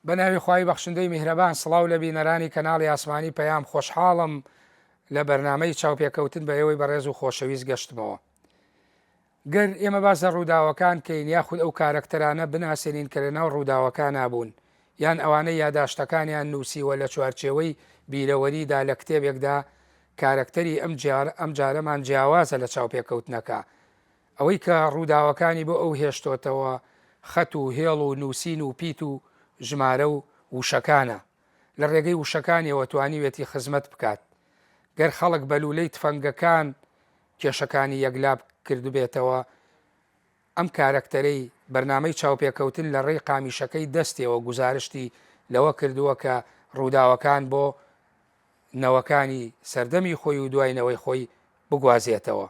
بەناوی خوای بەخشندەی میهرەبان سڵاو لە بینەرانی کەناڵی ئاسمانی پەیام خۆشحاڵم لە بەرنامەی چاوپێکەوتن بە ئێوەی بەڕێز و خۆشەویست گەشتمەوە. گەر ئێمە باسە ڕووداوەکان کەین یاخود ئەو کارکتەرانە بناسێنین کە لەناو ڕووداوەکان نابوون یان ئەوانەی یاداشتەکانیان نووسیوە لە چوارچێوەی بیرەوەریدا لە کتێبێکدا کارکتەری ئەم جارەمان جیاوازە لە چاوپێکەوتنەکە ئەوەی کە ڕووداوەکانی بۆ ئەو هێشتۆتەوە خەت و هێڵ و نووسین و پیت و ژمارە و وشەکانە لە ڕێگەی وشەکانیەوە توانیوێتی خزمەت بکات. گەر خەڵک بەلوولەی تفەنگەکان کێشەکانی یەکلاب کردبێتەوە ئەم کارکتەرەی بەرنامەی چاوپێکەوتن لە ڕێی قامیشەکەی دەستێەوە گزارشتی لەوە کردووە کە ڕووداوەکان بۆ نەوەکانی سەردەمی خۆی و دوایینەوەی خۆی بگوازێتەوە.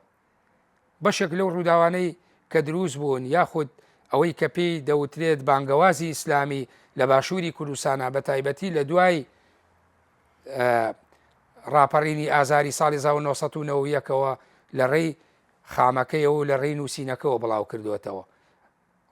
بەشێک لەو ڕووداوانەی کە دروست بوون یاخود ئەوەی کە پێی دەوترێت بانگەوازی ئیسلامی لە باشووری کوردستانە بە تایبەتی لە دوای ڕاپەڕینی ئازاری ساڵی 1990ەوە لە ڕێی خامەکەیەوە و لە ڕێی نووسینەکەەوە بڵاو کردوێتەوە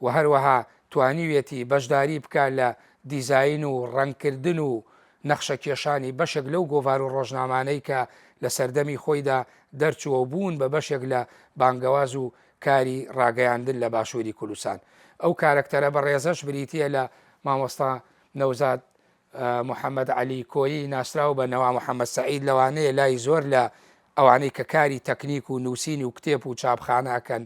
و هەروەها توانیوێتی بەشداری بکات لە دیزاین و ڕەنگکردن و نەخشە کێشانی بەشێک لەو گۆڤار و ڕۆژنامانەی کە لە سەردەمی خۆیدا دەرچووە بوون بە بەشێک لە بانگەواز و کاری ڕاگەیاندن لە باشووری کوردستان. ئەو کارکتەرە بە ڕێزەش بریتە لە مامۆستا نەوزاد محەممەد علی کۆیی ناسرا و بە نەوا محەممەد سعید لەوانەیە لای زۆر لە ئەوانەی کە کاری تەکنیک و نووسینی و کتێب و چاپخانەکەن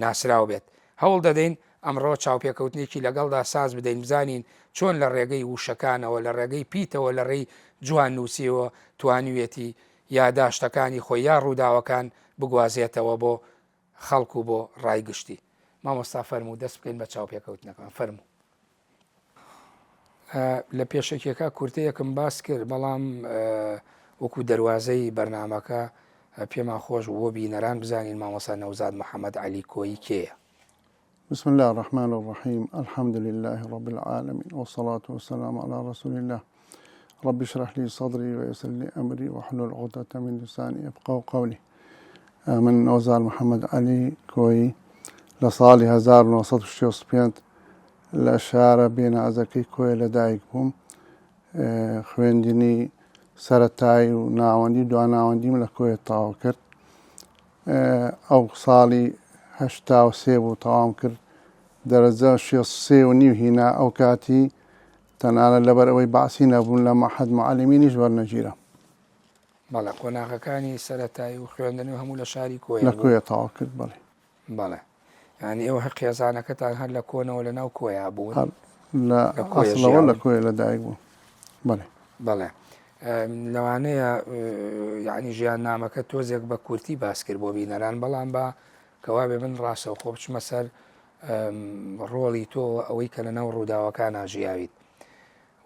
ناسرااو بێت. هەوڵ دەدەین ئەمڕۆ چاوپێکەوتنێکی لەگەڵدا ساز بدەین بزانین چۆن لە ڕێگەی وشەکانەوە لە ڕێگەی پیتەوە لە ڕێی جوان نووسیەوە توانیوێتی یاداشتەکانی خۆی یا ڕووداوەکان بگوازێتەوە بۆ خەڵکو و بۆ ڕایگشتی. مامۆستا فەرموو دەست بکەین بە چاوپێکەوتنەکان. فەرموو. لە پێشێکێکە کورتەیەکم باس کرد بەڵام وەکو دەواازەی بەرنمەکە پێمان خۆش بۆ بینەران بزانین مامۆستا نەوزاد محەممەد علی کۆیی کێیە. بسم الله الرحمن الرحيم الحمد لله رب العالمين والصلاة والسلام على رسول الله رب اشرح لي صدري ويسر لي أمري واحلل عقدة من لساني يفقهوا قولي. من نەوزاد محەممەد علی کۆیی لە ساڵی 1965 لە شارە بێنازەکەی کۆیە لەدایک بووم. خوێندنی سەرەتایی و ناوەندی دواناوەندیم لە کۆیە تاوا کرد. ئەو ساڵی 1970 بوو تەواو کرد. دەرەجە 6.5 هینا ئەو کاتی تەنانەت لەبەر ئەوەی باسی نەبوون لە مەحەد معلمینیش وەرنەگیرە. بەڵێ قۆناغەکانی سەرەتایی و خوێندنی هەموو لە شاری کۆیە لە کۆیە تاوا کرد. بڵێ بەڵێ ینی ئەوە خێزانەکەتان هەر لە کۆنەوە لە ناو کۆیا بوون ئەسڵەوە لە کۆیە لەدایک بوو. بڵێ بەڵێ لەوانەیە یعنی ژیان نامەکە تۆزێک بە کورتی باس کرد بۆ بینەران بەڵام بە کەوابێ من ڕاستە خۆ بچمە سەر ڕۆڵی تۆ ئەوەی کە لە ناو ڕووداوەکان ئاژیاویت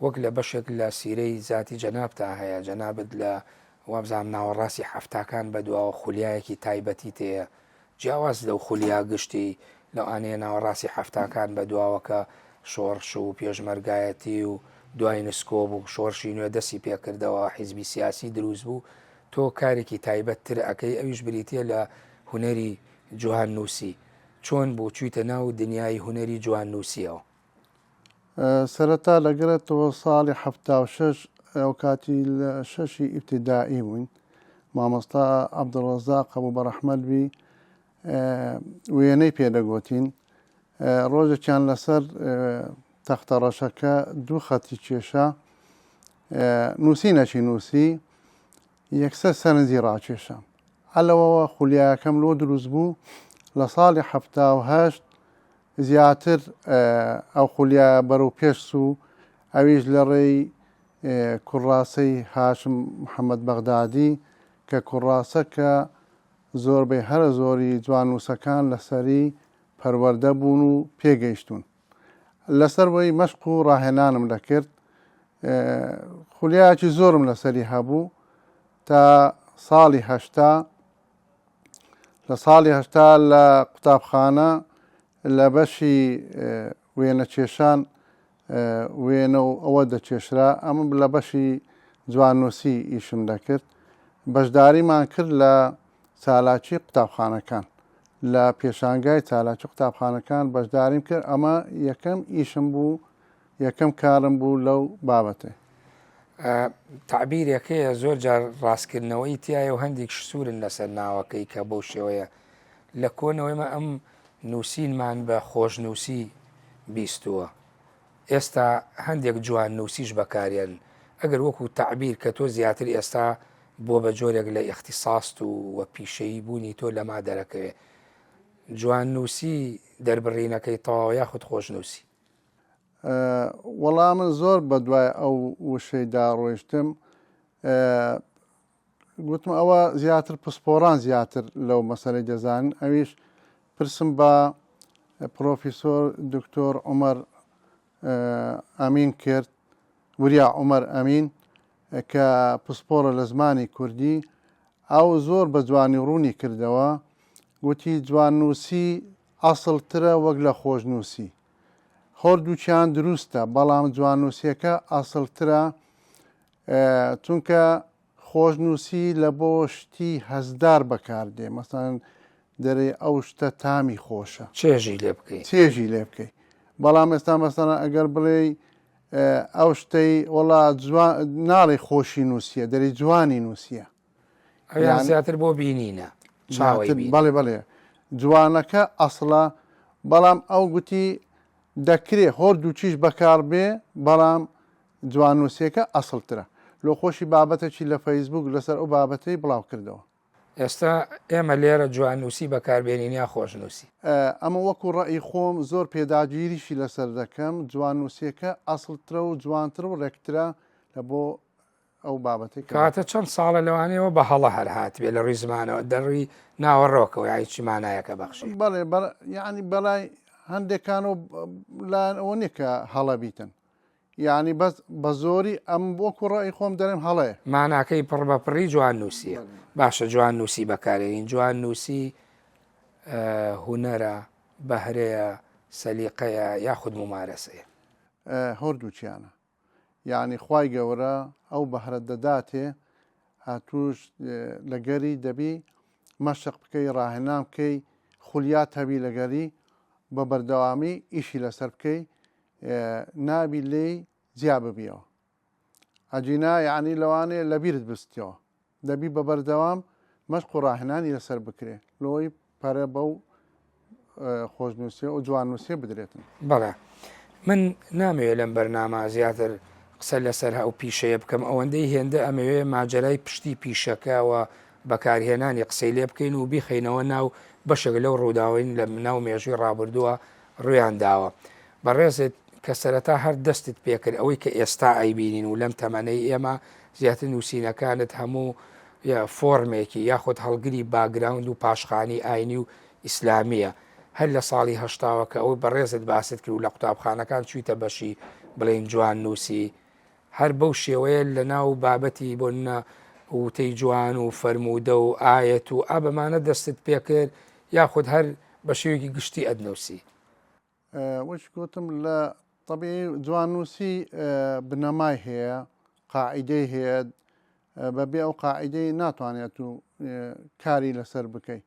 وەک لە بەشێک لە سیرەی ذاتی جەنابتا هەیە جەنابەت لە وابزانام ناوەڕاستی حەفتاکان بەدواوە خولیایەکی تایبەتی تەیە جیاواز لەو خولیا گشتی لەوانەیە ناوەڕاستی حەفتاکان بەدواوەکە شۆڕش و پێشمەرگایەتی و دوای نسکۆب و شۆڕشی نوێ دەستی پێکردەوە حیزبی سیاسی دروست بوو تۆ کارێکی تایبەتتر ئەەکەی ئەویش بریتە لە هونەری جوان نووسی چۆن بۆ چوویتە ناو دنیای هونەری جوان نووسیەوە؟ سەرەتا لەگەرێتەوە ساڵی 76 ئەو کاتی لە 6 ئیبتیدایی بووین مامۆستا عەبدوڵڕەزاق هەبوو بەڕەحمەتبی وێنەی پێدەگوتین ڕۆژێکیان لەسەر تەختە ڕەشەکە دوو خەتی کێشە نووسینەکی نووسی یەکسەر سەرنجی ڕاکێشە هەلەوەوە خولیایەکەم لۆ دروست بوو لە ساڵی 78 زیاتر ئەو خولیا بەرەو پێش و ئەویش لە ڕێی کوڕاسەی هاشم محەممەد بەغدادی کە کوڕاسە کە زۆربەی هەرە زۆری جوانووسەکان لەسەری پەروەردە بوون و پێگەیشتون لەسەر بۆی مەشق و ڕاهێنانم دەکرد خولیایەکی زۆرم لەسەری هەبوو تا ساڵی هەشتا لە ساڵی هەشتا لە قوتابخانە لە بەشی وێنە کێشان وێنە و ئەوە دەکێشرا ئەمە لە بەشی جواننووسی ئیشم دەکرد بەشداریمان کرد لە چالاکی قوتابخانەکان لە پێشانگای چالاکی قوتابخانەکان بەشداریم کرد ئەمە یەکەم ئیشم بوو یەکەم کارم بوو لەو بابەتێ. تعبیرەکەیە زۆر جار ڕاستکردنەوەی تایە و هەندێک سوورن لەسەر ناوەکەی کە بەو شێوەیە لە کۆنەوەیمە ئەم نووسینمان بە خۆشنووسی بیستووە. ئێستا هەندێک جوان نووسیش بەکارێن ئەگەر وەکو تعبیر کە تۆ زیاتر ئێستا بۆ بە جۆرێک لە ئیختیساست و پێشەیی بوونی تۆ لەما دەرەکەوێ جوان نووسی دەربڕینەکەی تەواو یاخود خۆشنووسی. وەڵام من زۆر بەدوای ئەو وشەیدا ڕۆیشتم گوتم ئەوە زیاتر پسپۆران زیاتر لەو مەسەلەی دەزانن ئەویش پرسم بە پرۆفیسۆر دکتۆر عومەر ئەمین کرد وریا عومەر ئەمین کە پسپۆرە لە زمانی کوردی ئەو زۆر بە جوانی ڕوونی کردەوە گوتی جواننووسی ئەسڵترە وەک لە خۆشنووسی هەردووچیان دروستە بەڵام جواننووسیەکە ئەسڵترە چونکە خۆشنووسی لە بۆ شتی هەزدار بەکاردێ مەسەڵەن دەرێ ئەو شتە تامی خۆشە چێژی لێ بکەیت چێژی لێ بکەیت بەڵام ئێستا مەسەڵەن ئەگەر بڵێ ئەو شتەی وەڵا ناڵی خۆشی نووسیە دەری جوانی نووسیە ئەویان زیاتر بۆ بینینە بەڵێ بەڵێ جوانەکە ئەسڵە بەڵام ئەو گوتی دەکرێت هۆردوو چیش بەکار بێ بەڵام جواننووسیەکە ئەسڵترە لۆ خۆشی بابەتێکی لە فەیسبوک لەسەر ئەو بابەتەی بڵاو کردەوە. ئێستا ئێمە لێرە جواننووسی بەکاربێنین یا خۆشنووسی ئەمە وەکو ڕەئی خۆم زۆر پێداگیریشی لەسەر دەکەم جواننووسیەکە ئەسڵترە و جوانتر و ڕێکترە لە بۆ ئەو بابەتی کاتە چەند ساڵە لەوانەیەوە بە هەڵە هەرهات بێ لە ڕووی زمانەوە دەڕووی ناوەڕۆکەوە یاچی مانایەکە بەخشی بەڵێ یعنی بەلای هەندێکان و لاەوە نیە کە هەڵە بیتن یعنی بەس بە زۆری ئەم وەکو ڕەئی خۆم دەرێم هەڵەیە ماناکەی پڕ بەپڕی جوان نووسیە باشە جوان نووسی بەکارێنین جوان نووسی هوەرە بەهرەیە سەلیقەیە یاخود ممارەسەیە هەردووچیانە یعنی خوای گەورە ئەو بەهرە دەداتێ هاتوش لەگەری دەبی مەشق بکەی ڕاهێنام بکەی خولیات هەبی لەگەری بە بەردەوامی ئیشی لەسەر بکەی نابی لێی جیا ببیەوە ئەجینا یعنی لەوانەیە لەبیرت بستیەوە دەبی بە بەردەوام مەشق و ڕاهێنانی لەسەر بکرێ لەوەی پەرە بەو خۆشنووسیە و جواننووسیە بدرێتن. بەڵێ من نامەوێت لەم بەرنامە زیاتر قسە لەسەر ئەو پیشەیە بکەم ئەوەندەی هێندە ئەمەوێ ماجەرای پشتی پیشەکەەوە بەکارهێنانی قسەی لێ بکەین و بیخینەوە ناو بەشێک لەو ڕووداوین لە ناو مێژووی ڕابردووە ڕویان داوە بەڕێزت کە سەرەتا هەر دەستت پێکرد ئەوەی کە ئێستا ئەیبینین و لەم تەمەنەی ئێمە زیاتر نووسینەکانت هەموو فۆرمێکی یاخود هەڵگری باگراوند و پاشخانی ئاینی و ئیسلامیە هەر لە ساڵی هەشتاوە کە ئەوەی بەڕێزت باست کرد و لە قوتابخانەکان چوویتە بەشی بڵێن جوان نووسی هەر بەو شێوەیە لە ناو بابەتی بۆنە وتەی جوان و فەرموودە و ئاەت و ئابەمانە دەستت پێکرد یاخود هەر بە شێوەیەکی گشتی ئەدنووسی وش گوتم لە طبیعی جواننووسی بنەمای هەیە قاعیدەی هەیە بەبێ ئەو قاعیدەی ناتوانێت و کاری لەسەر بکەیت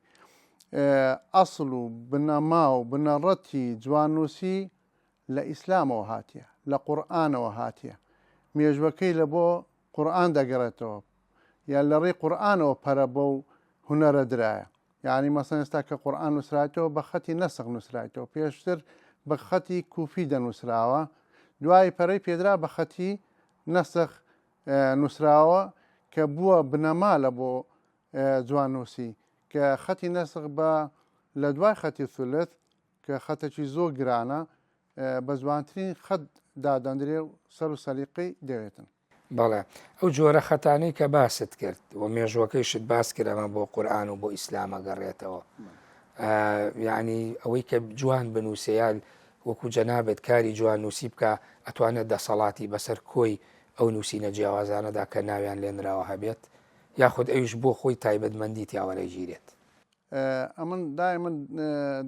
ئەسڵ و بنەما و بنەڕەتی جواننووسی لە ئیسلامەوە هاتیە لە قورئانەوە هاتیە مێژوەکەی لە بۆ قورئان دەگەڕێتەوە یا لە ڕێی قورئانەوە پەرە بەو هونەرە درایە یعنی مەسەڵەن ئێستا کە قورئان نووسرایەتەوە بە خەتی نەسخ نووسرایەتەوە پێشتر بە خەتی کوفی دەنووسراوە دوای پەرەی پێدرا بە خەتی نەسخ نووسراوە کە بووە بنەما لە بۆ جواننووسی کە خەتی نەسخ بە لە دوای خەتی ثولث کە خەتێکی زۆر گرانە بە جوانترین خەت دادەندرێ و سەر و سەلیقەی دەوێتن. بەڵێ ئەو جۆرە خەتانەی کە باست کرد و مێژوەکەیشت باس کردەمە بۆ قورئان و بۆ ئیسلامە گەڕێتەوە یعنی ئەوەی کە جوان بنووسیال وەکو جەنابێت کاری جوان نووسی بکە ئەتوانێت دەسەڵاتی بەسەر کۆی ئەو نووسینە جیاوازانەدا کە ناویان لێنراوە هەبێت یاخود ئەویش بۆ خۆی تایبەتمەندی تیاوەرەی ژیرێت. ئەمن دای من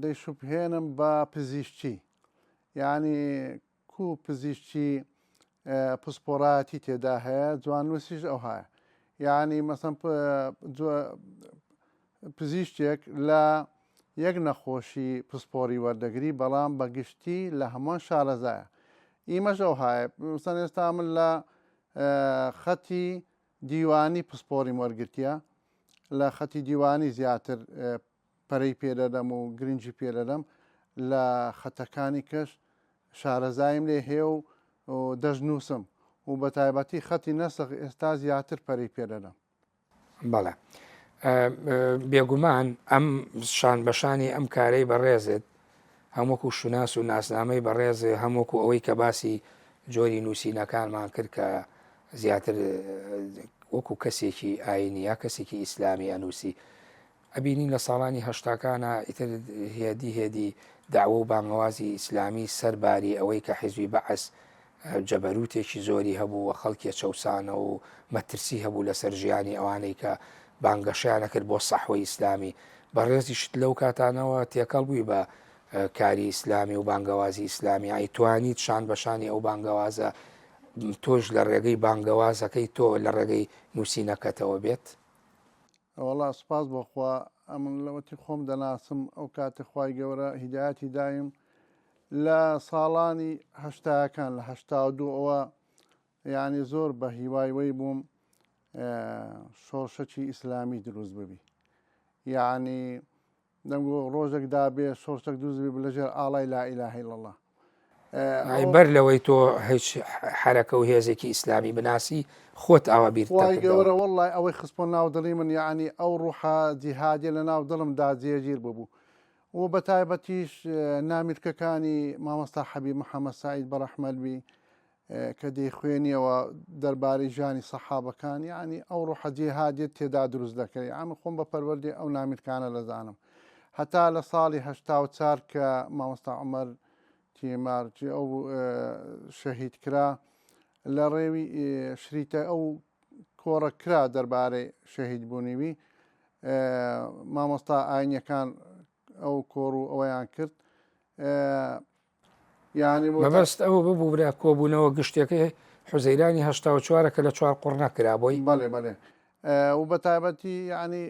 دەیشوبهێنم بە پزیشکی یعنی کو پزیشکی پسپۆڕاتی تێدا هەیە جواننووسیش ئەو هەیە یعنی مەسەن پزیشتێک لە یەک نەخۆشی پسپۆری وەردەگری بەڵام بەگشتی لە هەمووان شارەزایە ئیمەش ئەو هایە سەن ئێستا من لە خەتی دیوانی پسپۆری وەرگرتیە لە خەتی دیوانی زیاتر پەرەی پێدەدەم و گرنگی پێدەدەم لە خەتەکانی کەش شارەزایم لێ هەیە و دەژنووسم و بە تایبەتی خەتی نەسخ ئێستا زیاتر پەرەی پێدەدەم. بەڵێ بێگومان ئەم شان بەشانی ئەم کارەی بەڕێزت هەمووەکو شوناس و ناسنامەی بەڕێزێ هەمووەکو ئەوەی کە باسی جۆری نووسینەکانمان کرد کە زیاتر وەکو کەسێکی ئاینی یا کەسێکی ئیسلامی ئەنووسی ئەبینین لە ساڵانی هەشتاکانە ئیتر هێدی داوە و بانگەوازی ئیسلامی سەرباری ئەوەی کە حیزبی بەعەس جەبەروتێکی زۆری هەبوو و خەڵکی چەسانە و مەترسی هەبوو لەسەر ژیانی ئەوانەی کە بانگەشیانە کرد بۆ سەحوەی ئیسلامی بەڕێزی شت لەو کاتانەوە تێکەڵ بووی بە کاری ئیسلامی و بانگەوازی ئیسلامی ئایتوانیت شان بەشانی ئەو بانگەوازە تۆش لە ڕێگەی بانگەوازەکەی تۆ لە ڕێگەی نووسینەکەتەوە بێت؟ وەڵا سوپاس بۆخوا ئەمن لەوەتی خۆم دەناسم ئەو کاتی خوای گەورە هیدایەتی دایم لە ساڵانی هەشتاکان لە هەشتا و دوو ئەوە یعنی زۆر بە هیوایوەی بووم شۆرشەکی ئیسلامی دروست ببی یعنی دەمگو ڕۆژێکدا بێ شۆرشەك دروست بی لەژێر ئاڵای لا ئیلاهە ئیلا الله بەر لەوەی تۆ هیچ حرەکە و هێزێکی ئیسلامی بناسی خۆت ئاوا بیر گەورە وەڵای ئەوەی خستبۆ ناو دڵی من یعنی ئەو ڕوحە جیهادیە لە ناو دڵمدا جێگیر ببوو و بە تایبەتیش نامیرکەکانی مامۆستا حەبیب محەممەد سعید بەڕەحمەدبی کە دەیخوێنیەوە دەربارەی ژانی سەحابەکان یعنی ئەو ڕوحە جیهادیت تێدا دروست دەکەی ئەم خۆم بە پەروەردی ئەو نامیرکانە لەزانم هەتا لە ساڵی هەشتا و چار کە مامۆستا عومەر تیمارجی ئەو شەهید کرا لە ڕێوی شریتە ئەو کۆڕە کرا دەربارەی شەهید بوونیوی مامۆستا ئاینیەکان ئەو کۆڕ و ئەوەیان کرد یعنی مەبەست ئەوە ببوو برا کۆبوونەوە گشتەکەی حوزەیرانی هەشتا و چوارە کە لە چوار قوڕ نەکرا بۆی بەڵێ بەڵێ و بە تایبەتی ینی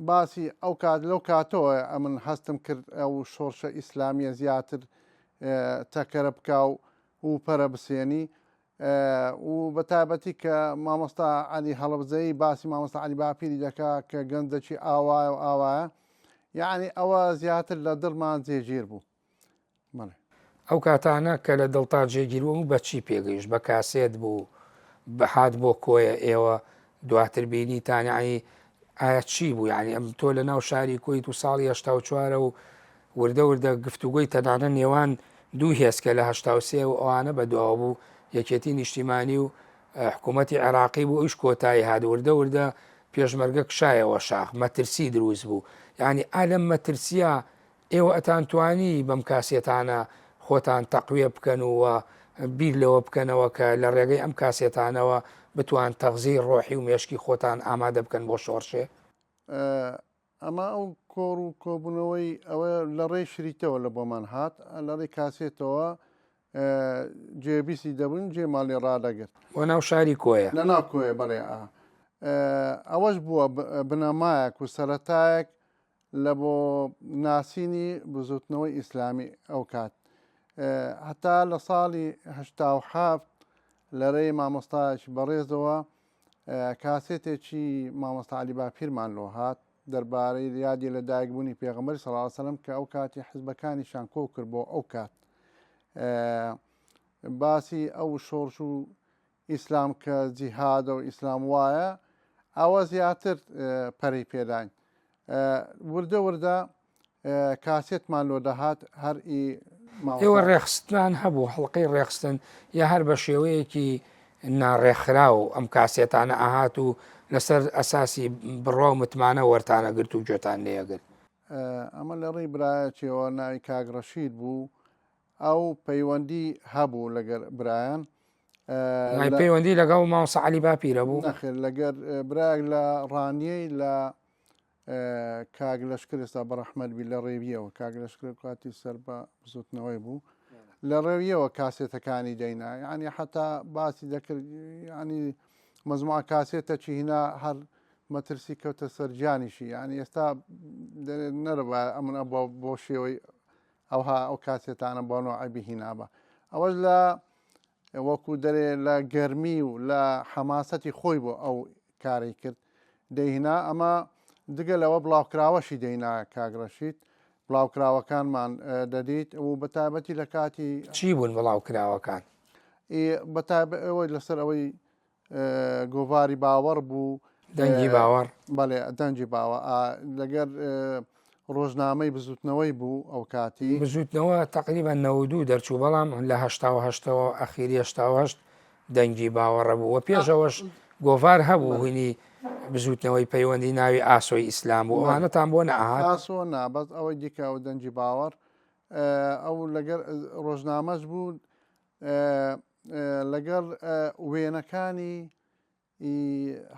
باسی ئەو کات لەو کاتەوە ئەمن هەستم کرد ئەو شۆرشە ئیسلامیە زیاتر تەکەرە بکا و پەرە بسێنی و بە تایبەتی کە مامۆستا عەلی هەڵەبجەیی باسی مامۆستا عەلی باپیری دەکا کە گەنجێکی ئاوایە و ئاوایە یعنی ئەوە زیاتر لە دڵمان جێگیر بوو. ئەو کاتانە کە لە دڵتا جێگیربوو و بەچی پێگەیشت بە کاسێت بوو بەحات بۆ کۆیە ئێوە دواتر بینی تانایی ئایا چی بوو یعنی ئەم تۆ لە ناو شاری کۆیت و ساڵی هەشتا و چوارە و وردە وردە گفتوگۆی تەنانە نێوان دوو هێزکە لە هەشتا و سێ و ئەوانە بەدواوە بوو یەکێتی نیشتیمانی و حکوومەتی عێراقی بوو ئیش کۆتایی هات وردە وردە پێشمەرگە کشایەوە شاخ مەترسی دروست بوو یعنی ئالەم مەترسیە ئێوە ئەتانتوانی بەم کاسێتانە خۆتان تەقویە بکەن و بیر لەوە بکەنەوە کە لە ڕێگەی ئەم کاسێتانەوە بتوان تەغزی ڕۆحی و مێشکی خۆتان ئامادە بکەن بۆ شۆڕشێ ئەمە ئەو کۆڕ و کۆبوونەوەی ئەوە لە ڕێی شریتەوە لە بۆمان هات لە ڕێی کاسێتەوە جێبیسی دەبوون جێ ماڵی ڕادەگرت بۆ ناو شاری کۆیە لە ناو کۆیە بەڵێ ئەوەش بووە بنەمایەک و سەرەتایەک لە بۆ ناسینی بزوتنەوەی ئیسلامی ئەو کات هەتا لە ساڵی هەشتا و حەفت لە ڕێی مامۆستایەکی بەڕێزەوە کاسێتێکی مامۆستا عەلی باپیرمان لۆ هات دەربارەی یادی لە دایکبوونی پێغەمبەری صلی الله علیه وسلم کە ئەو کاتی حیزبەکانیشان کۆ کرد بۆ ئەو کات باسی ئەو شۆڕش و ئیسلام کە جیهادە و ئیسلام وایە ئەوە زیاتر پەرەی پێداین وردە وردە کاسێتمان لۆ دەهات هەر ئێوە ڕێخستان هەبوو هەڵقەی ڕێخستن یا هەر بە شێوەیەکی ناڕێکخرا و ئەم کاسێتانە ئاهات و لەسەر ئەساسی بڕوا و متمانە وەرتانە گرت و گوێتان لێگرت ئەمە لە ڕێی برایەکیەوە ناوی کاگڕەشید بوو ئەو پەیوەندی هەبوو لەگەر برایان پەیوەندی لەگەڵ مامۆستا عەلی باپیرە بوو نەخێر لەگەر برایەک لە ڕانیەی لە کاگ لەشکر ئێستا بەڕەحمەدبی لە ڕێویەوە کاگ لەشکر کاتی سەر بە بزوتنەوەی بوو لە ڕێویەوە کاسێتەکانی دەینا ینی حتا باسی دەکرد ینی مەزموعە کاسێتەکی هینا هەر مەترسی کەوتە سەرجانیشی ینی ئێستا نەرەبە ئەمن بۆ شێوەی ئەوها ئەو کاسێتانە بۆ نوعیبی هینابە ئەوەش لە وەکو دەرێ لە گەرمی و لە حەماسەتی خۆی بۆ ئەو کاری کرد دەیهنا ئەمە دگە لەوە بڵاوکراوەشی دەینا کاگڕەشید بڵاوکراوەکانمان دەدیت و بەتابەتی لە کاتی چی بوون بڵاوکراوەکان ئەوەی لەسەر ئەوەی گۆڤاری باوەڕ بوو دەنگی باوەڕ بەڵێ دەنجی باوە لەگەر ڕۆژنامەی بزوتنەوەی بوو ئەو کاتی بزوتنەوە تقریبا 92 دەرچوو بەڵام لە هەشتاوە ئەخیری هەشتاهشت دەنگی باوەڕە بوو وە پێشەوەش گۆڤار هەبوو هوینی بزوتنەوەی پەیوەندی ناوی ئاسۆی ئیسلام و ئەوانەتان بۆ نەهات ئاسۆ نابەت ئەوەی دیکە و دەنجی باوەڕ ئەو لەگەر ڕۆژنامەش بوو لەگەڵ وێنەکانی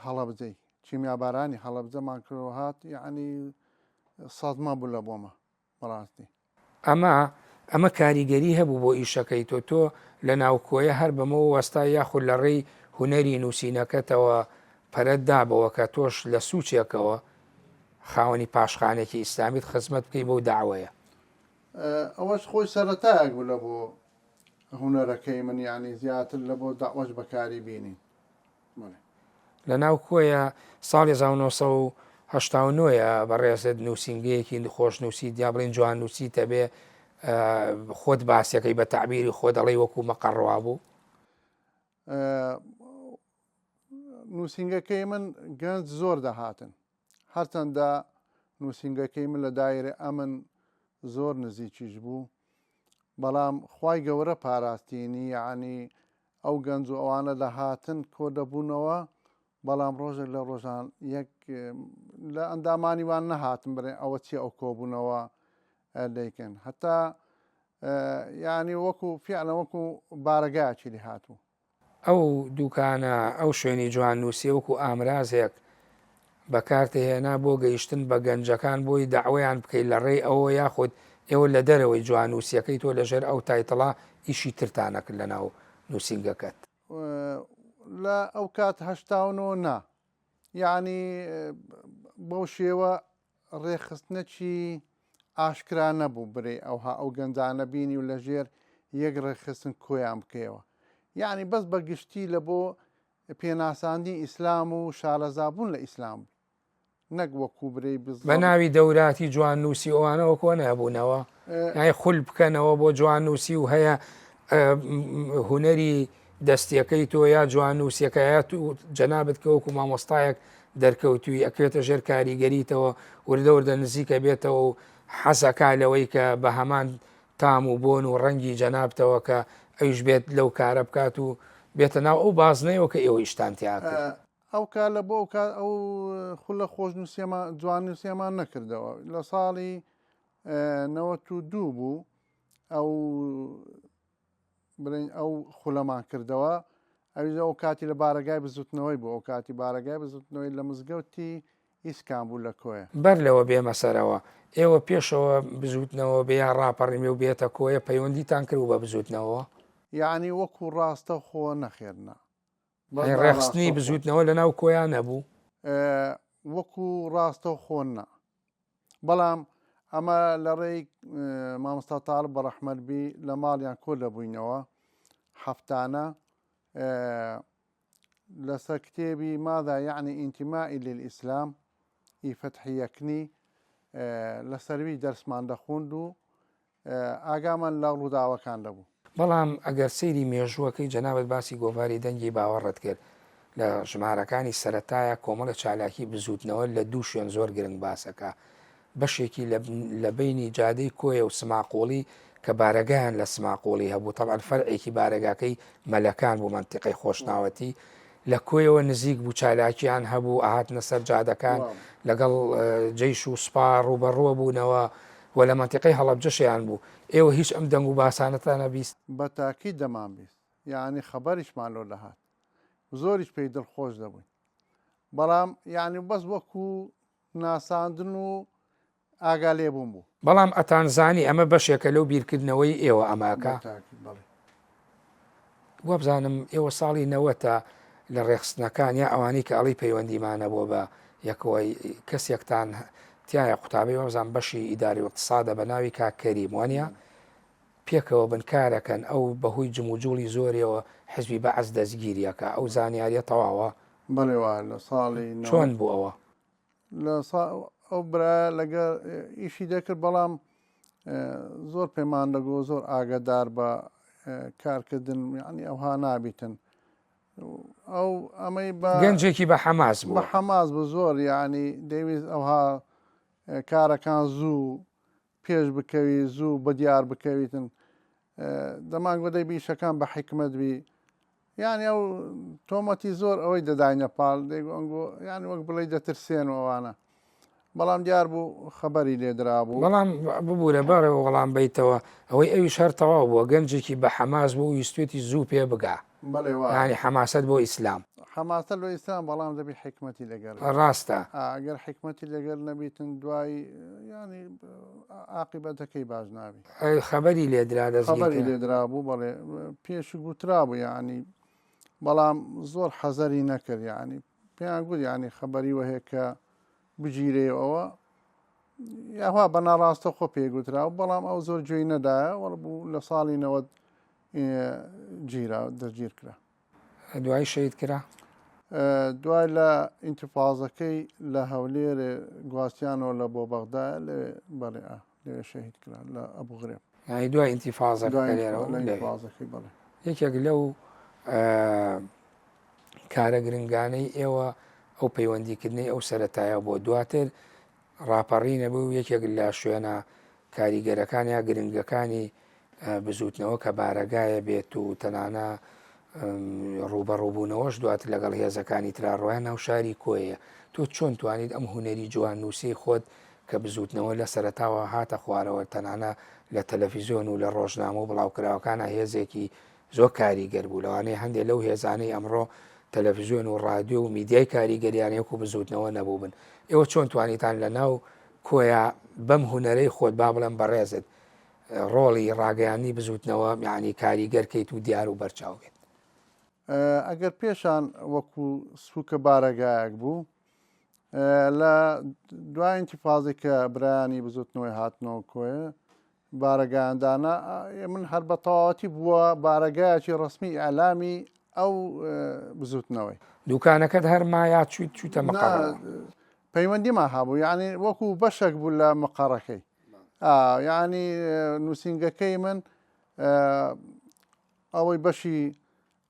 هەڵەبجەی چیمیابارانی هەڵەبجەمان کردەوە هات یعنی سەدمە بوو لە بۆمە بەڕاستی ئەمە کاریگەری هەبوو بۆ ئیشەکەی تۆ لە ناوکۆیە هەر بەمەوە وەستا یاخود لە ڕێی هوەری نووسینەکەتەوە پەرەت دابەوە کە تۆش لە سوچێکەوە خاوەنی پاشخانێکی ئیسلامیت خزمەت بکەی بەو داوایە ئەوەش خۆی سەرەتایەک بوو لە بۆ هوەرەکەی من یانی زیاتر لە بۆ داوەش بەکاری بینین لە ناو کۆیە ساڵی 1970 بەڕێزت نووسنگەیەکی خۆش نووسی یا بڵین جوان نووسی تەبێ خۆت باسیەکەی بە تعبیری خۆ دەڵی وەکو مەقەڕوا بوو نووسنگەکەی من گەنج زۆر دەهاتن هەرچەندە نووسنگەکەی من لە دایرە ئەمن زۆر نزیکیش بوو بەڵام خوای گەورە پاراستینی یعنی ئەو گەنج و ئەوانە دەهاتن کۆ دەبوونەوە بەڵام ڕۆژێک لە ڕۆژان یەک لە ئەندامانیوان نەهاتن بڵێن ئەوە چی ئەو کۆبوونەوە دەیکەن هەتا یعنی وەکو فیعلە وەکو بارەگایکی لی هاتوو ئەو دوکانە ئەو شوێنی جوان نووسی وەکو ئامرازێک بەکارتهێنا بۆ گەیشتن بە گەنجەکان بۆی داوایان بکەیت لە ڕێی ئەوە یاخود ئێوە لە دەرەوەی جوان نووسیەکەی تۆ لەژێر ئەو تایتڵا ئیشی ترتانەکرد لە ناو نووسنگەکەت لە ئەو کات هەشتاونەوە نا یعنی بەو شێوە ڕێخستنەکی ئاشکرا نەبوو برێ ئەوها ئەو گەنجانە بینی و لەژێر یەک ڕێخستن کۆیان بکەوە یعنی بەس بە گشتی لە بۆ پێناساندی ئیسلام و شارەزابوون لە ئیسلام نەک وەکو برەی بە ناوی دەوراتی جوان نووسی ئەوانەوە کۆ نەبوونەوە یای خول بکەنەوە بۆ جوان نووسی و هەیە هوەری دەستیەکەی تۆ یا جوان نووسیەکەیات و جەنابەت کە وەکو مامۆستایەک دەرکەوتووی ئەکرێتە ژێر کاریگەریتەوە وردە نزیکە بێتەوە و حەزەکا لەوەی کە بە هەمان تام و بۆن و ڕەنگی جەنابتەوە کە ئەویش بێت لەو کارە بکات و بێتە ناو ئەو بازنەوە کە ئێوە ئیشتانتیاکە ئەو کار لە بۆ ئەو خولە خۆش نووسێمان جوان نووسێمان نەکردەوە لە ساڵی 92 بوو ئەو خولەمان کردەوە ئەویش ئەو کاتی لە بارەگای بزوتنەوەی بوو ئەو کاتی بارەگای بزوتنەوەی لە مزگەوتی ئیسکان بوو لە کۆیە بەر لەوە بێمە سەرەوە ئێوە پێشەوە بزوتنەوە بێ یا ڕاپەڕیمێ و بێتە کۆیە پەیوەندیتان کرد و بە بزوتنەوە یعنی وەکو ڕاستە خۆ نەخێرنا ڕێخستنی بزوتنەوە لە ناو کۆیان نەبوو وەکو ڕاستە و خۆننا بەڵام ئەمە لە ڕێی مامۆستا تاڵب بە ڕەحمەتبی لە ماڵیان کۆ دەبووینەوە هەفتانە لەسەر کتێبی ماذا یعنی ئینتیمائی للئیسلام ئی فەتحی یەکنی لەسەروی دەرسمان دەخوند و ئاگامان لە ڕووداوەکان دەبوو بەڵام ئەگەر سەیری مێژووەکەی جەنابەت باسی گۆڤاری دەنگی باوەڕەت کرد لە ژمارەکانی سەرەتایە کۆمەڵە چالاکی بزوتنەوە لە دوو شوێن زۆر گرنگ باسەکە بەشێکی لە بینی جادەی کۆیە و سماقۆڵی کە بارەگایان لە سماقۆڵی هەبوو تەبعاً فەرعێکی بارەگاکەی مەلەکان بوو منتیقەی خۆشناوەتی لە کۆیەوە نزیک بوو چالاکیان هەبوو ئاهاتنە سەر جادەکان لەگەڵ جەیش و سوپا ڕوبەڕووە بوونەوە و لە منتیقەی هەڵەبجەشیان بوو ئێوە هیچ ئەم دەنگ و باسانەتانە بیست بە تاکید دەمان بیست یعنی خەبەریشمان لۆ دەهات زۆریش پێی دڵخۆش دەبووین بەڵام یعنی بەس وەکو ناساندن و ئاگا لێبوون بوو بەڵام ئەتانزانی ئەمە بەشێکە لەو بیرکردنەوەی ئێوە ئەماکە وەبزانم ئێوە ساڵی نەوەتە لە ڕێخستنەکان یا ئەوانەی کە ئەڵی پەیوەندیمانە بۆ بە یەکەوەی کەسێکتان تایە قوتابی وەبزان بەشی ئیداری و اقتصادە بە ناوی کاکەری وانە پێکەوە بنکارەکەن ئەو بەهۆی جموجوڵی زۆریەوە حزبی بەعەز دەستگیریەکە ئەو زانیاریە تەواوە بەڵێ وایە لە ساڵی چۆن بوو ئەوە ئەو برا لەگە ئیشی دەکرد بەڵام زۆر پەیمان دەگۆ زۆر ئاگادار بە کارکردن یعنی ئەوها نابیتن ئەو ئەمەی بە گەنجێکی بە حەماس بە بوو حەماس بە زۆر یعنی دەویست ئەوها کارەکان زوو پێش بکەوی زوو بە دیار بکەویتن دەمانگۆ دەیبیشەکان بە حکمت بی یعنی ئەو تۆمەتی زۆر ئەوەی دەداینە پاڵ دەیگۆ یان وەک بڵێ دەترسێنەوەوانە بەڵام دیار بوو خەبەری لێدرا بوو بەڵام ببوورە بارەوە وەڵام بیتەوە ئەوەی ئەوی شەر تەواو بووە گەنجێکی بە حەماس بوو ویستێتی زوو پێ بگا ینی حەماست بۆ ئیسلام حەماسە لۆ ئیسلام بەڵام دەبی حکمەتی لەگەر ڕاستە ئەگەر حکمەتی لەگەر نەبیتن دوای ینی عاقبەتەکەی باش نابی خەبەری لێدرا خەبەری لێدرا بوو بەڵێ پێش گوترا بوو یعنی بەڵام زۆر حەزەری نەکرد یعنی پێیان گوت ینی خەبەری وهەیە کە بگیرێەوە یاها بە ناڕاستە خۆ پێگوترا و بەڵام ئەو زۆر گوێی نەدایە وەڕبوو لە ساڵی 90 گیرا دەستگیر کرا دوای شەید کرا دوای لە ئینتیفازەکەی لە هەولێرێ گواستیانەوە لە بۆ بەغدا لێ بەڵێ لێ شەهید کرا لە ئەبوو غرێب ینی دوای ئینتیفازەکەی بڵێ یەکێک لەو کارە گرنگانەی ئێوە ئەو پەیوەندیکردنی ئەو سەرەتایە بۆ دواتر ڕاپەڕینە بوو یەکێک لە شوێنە کاریگەرەکان یا گرنگەکانی بزوتنەوە کە بارەگایە بێت و تەنانە ڕوبەڕووبوونەوەش دواتر لەگەڵ هێزەکانی تراڕۆیان ناو شاری کۆیە تۆ چۆن توانیت ئەم هوەری جوان نووسی خۆت کە بزوتنەوە لە سەرەتاوە هاتە خوارەوە تەنانە لە تەلەڤیزیۆن و لە ڕۆژنامە و بڵاوکراوەکانە هێزێکی زۆر کاریگەر بوو لەوانەیە هەندێک لەو هێزانەی ئەمڕۆ تەلەڤیزیۆن و ڕادیۆ و میدیای کاریگەریانەیەک و بزوتنەوە نەبوو بن ئێوە چۆن توانیتان لە ناو کۆیە بەم هوەرەی خۆت با بڵێن بەڕێزت ڕۆڵی ڕاگەیانی بزوتنەوە یعنی کاریگەرکەیت و دیار و بەرچاوێت ئەگەر پێشان وەکو سوکە بارەگایەک بوو لە دوای ئینتیفازی کە برایانی بزوتنەوەی هاتنەوە کۆیە بارەگایاندانە من هەر بە تەواوەتی بووە بارەگایەکی ڕسمی ئەعلامی ئەو بزوتنەوەی دوکانەکەت هەرمایات چوتە مەقەڕەوە پەیوەندیمان هەبوو یعنی وەکو بەشێک بوو لە مەقەڕەکەی یعنی نووسنگەکەی من ئەوەی بەشی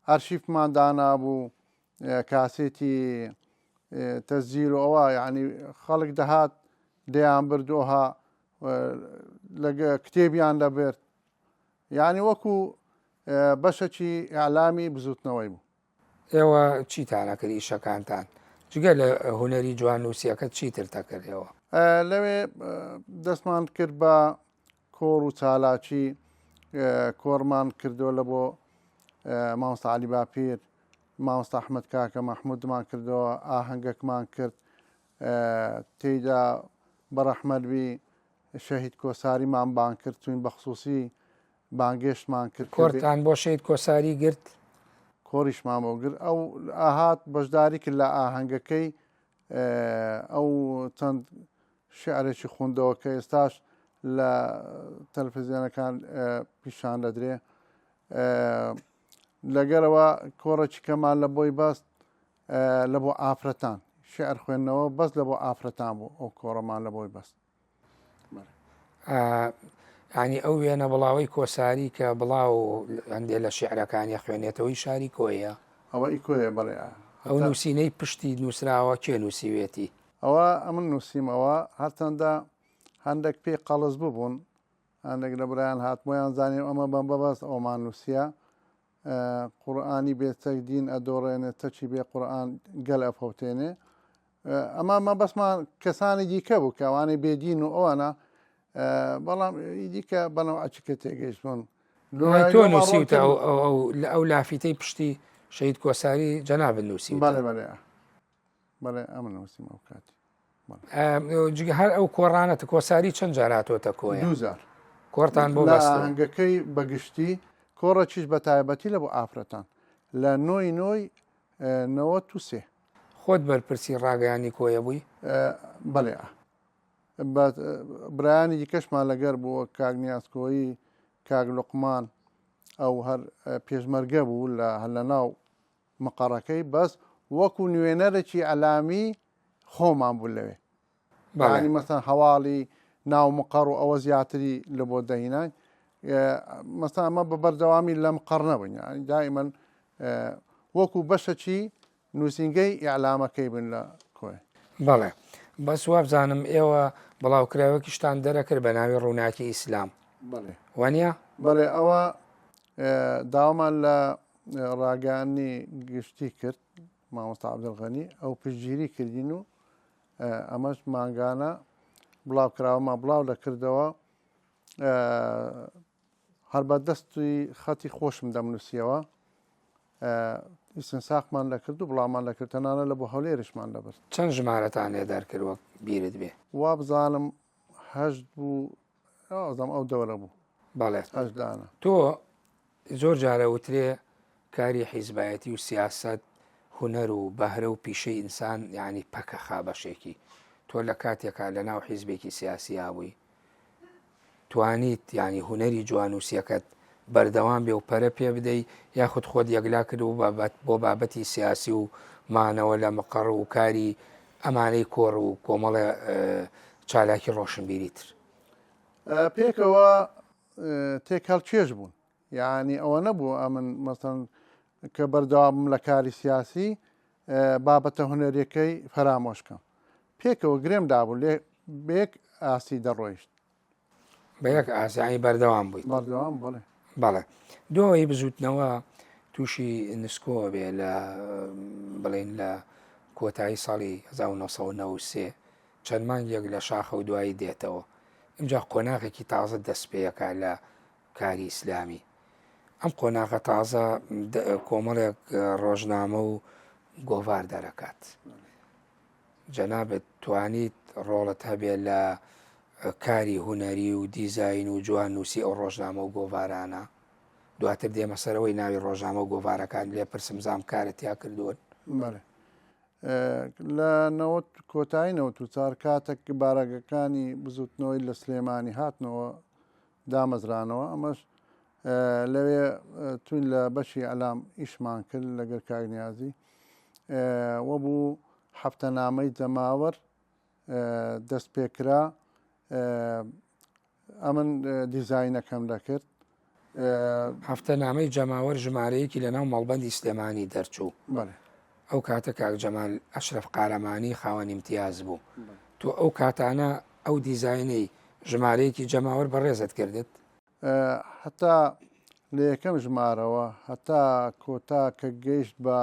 ئەرشیفمان دانابوو کاسێتی تەزجیل و ئەوە یعنی خەڵک دەهات دەیان بردوها لەگە کتێبیان دەبێت یعنی وەکو بەشێکی ئیعلامی بزوتنەوەی بوو ئێوە چیتانە کردی ئیشەکانتان جگە لە هوەری جوان نووسیەکە چیتر تەکردەوە لەوێ دەستمان کرد بە کۆڕ و چالاکی کۆڕمان کردووە لە بۆ مامۆستا عەلی باپیر مامۆستا ئەحمەد کاکە مەحموودمان کردەوە ئاهەنگەکمان کرد تێیدا بەڕەحمەتبی شەهید کۆساریمان بان کرد چوین بە خصوصی بانگێشتمان کرد کۆرتان بۆ شەید کۆساری گرت کۆریشمان بۆ گرت ئەو ئاهات بەشداری کرد لە ئاهەنگەکەی ئەو چەند شعرێکی خوندەوە کە ئێستاش لە تەلەڤیزیۆنەکان پیشان دەدرێ لەگەرەوە کۆڕێکی کەمان لە بۆی بەست لە بۆ ئافرەتان شعر خوێندنەوە بەس لە بۆ ئافرەتان بوو ئەو کۆڕەمان لە بۆی بەست ینی ئەو وێنە بڵاوی کۆساری کە بڵاو هەندێک لە شعرەکانی خوێنێتەوەی شاری کۆیە ئەوە ئیکۆیە بڵێ ئەو نووسینەی پشتی نووسراوە کێ نووسیوێتی ئەوە ئەمن نووسیمەوە هەرچەندە هەندێک پێی قەڵز ببوون هەندێک لە برایان هاتمۆیان زانیم ئەمە بەم بەبەست ئەومان نووسە قورئانی بێچەک دین ئەدۆڕێنێ تەچی بێ قورئان گەل ئەفەوتێنێ ئەمە مەبەستمان کەسانی دیکە بوو کە ئەوانەی بێدین و ئەوانە بەڵام دیکە بەنەوە ئەچکە تێگەیشتبوون تۆ نووسیوتە ئەو لافیتەی پشتی شەید کۆساری جەناب نووسی بەڵێ ئەمە نووسیم ئەو کاتی هەر ئەو کۆڕانەتە کۆساری چەند جاراتۆتە کۆیە 2000 کۆرتان بۆ هەنگەکەی بەگشتی کۆڕەکیش بە تایبەتی لە بۆ ئافرەتان لە نۆی 93 خۆت بەرپرسی ڕاگەیانی کۆیە بووی بەڵێ برایانی دیکەشمان لەگەر بووە کاگنیاسکۆیی کاک لوقمان ئەو هەر پێشمەرگە بوو هەر لە ناو مەقەڕەکەی بەس وەکو نوێنەرێکی ئەلامی خۆمان بوو لەوێ ینی مەسەن هەواڵی ناو مقڕ و ئەوە زیاتری لە بۆ دەهینان مەستا ئەمە بە بەردەوامی لەم قەڕ نەبوون ینی دائیمەن وەکو بەشەکی نووسینگەی ئیعلامەکەی بن لە کۆی. بەڵێ بەس وابزانم ئێوە بڵاوکراوەکیشتان دەرەکرد بە ناوی ڕووناکی ئیسلام وانە؟ بەڵێ ئەوە داوامان لە ڕاگەیاندنی گشتی کرد مامۆستا عەبدولغەنی ئەو پشتگیری کردین و ئەمەش ماگانە بڵاوکراوەمان بڵاو دەکردەوە هەر بەدەستی خەتی خۆشم دەمنووسیەوە ئیسنساقمان دەکرد و بڵاومان دەکرد تەنانە لە بۆ هەولێرشمان لەبرد. چەند ژمارەتان لێدار کرد وەک بیرت بێ؟ وا بزانم هەشت بوو ئەوزەم ئەو دەورە بوو. بەڵێ هەشدانە. تۆ زۆر جارە وترێ کاری حیزبایەتی و سیاست هونەر و بەهرە و پیشەی ئینسان یعنی پەکە خابەشێکی تۆ لە کاتێکا لە ناو حیزبێکی سیاسی بووی توانیت ینی هونەری جوانوسیەکەت بەردەوام بێ و پەرە پێ بدەیت یاخود خۆت یەکلا کرد و بۆ بابەتی سیاسی و مانەوە لە مەقەڕ و کاری ئەمانەی کۆڕ و کۆمەڵە چالاکی ڕۆشنبیریتر پێکەوە تێکەڵ چێژ بوون یعنی ئەوە نەبوو ئەمن مەسەن کە بەردەوام لە کاری سیاسی بابەتە هونەریەکەی فەرامۆشکەم پێکەوە گرێم دابوو لێ بێک ئاسی دەڕۆیشت بە یەک ئاسایی بەردەوام بوویت. بەردەوام بڵێ بەڵێ دۆی بزوتنەوە تووشی نسکۆ بێ لە بڵێن لە کۆتایی ساڵی 1993 چەند مانگێک لە شاخە و دوایی دێتەوە ئەمجا قۆناغێکی تازە دەست پێیەکە لە کاری ئیسلامی ئەم قۆناغە تازە کۆمەڵێک ڕۆژنامە و گۆڤار دەرەکات جەنابەت توانیت ڕۆڵت هەبێت لە کاری هونەری و دیزاین و جوان نووسی ئەو ڕۆژنامە و گۆڤارانە دواتر دێمە سەرەوەی ناوی ڕۆژنامە و گۆڤارەکان لێ پرسم زام کارت یا کردوون. لە نەوەت کۆتایی 94 کاتێک بارەگەکانی بزوتنەوەی لە سلێمانی هاتنەوە دامەزرانەوە ئەمەش لەوێ توین لە بەشی ئەلام ئیشمان کرد لەگەر کاکنیازی وە بوو هەفتەنامەی جەماوەر دەست پێکرا ئەمن دیزاینەکەم دەکرد هەفتەنامەی جەماوەر ژمارەیەکی لە ناو مەڵبەندی سلێمانی دەرچوو ئەو کاتە کاک جەمال ئەشرەف قارەمانی خاوەن ئیمتیاز بوو تۆ ئەو کاتانە ئەو دیزاینەی ژمارەیەکی جەماوەر بەڕێزت کردت هەتا لە یەکەم ژمارەوە هەتا کۆتا کە گەیشت بە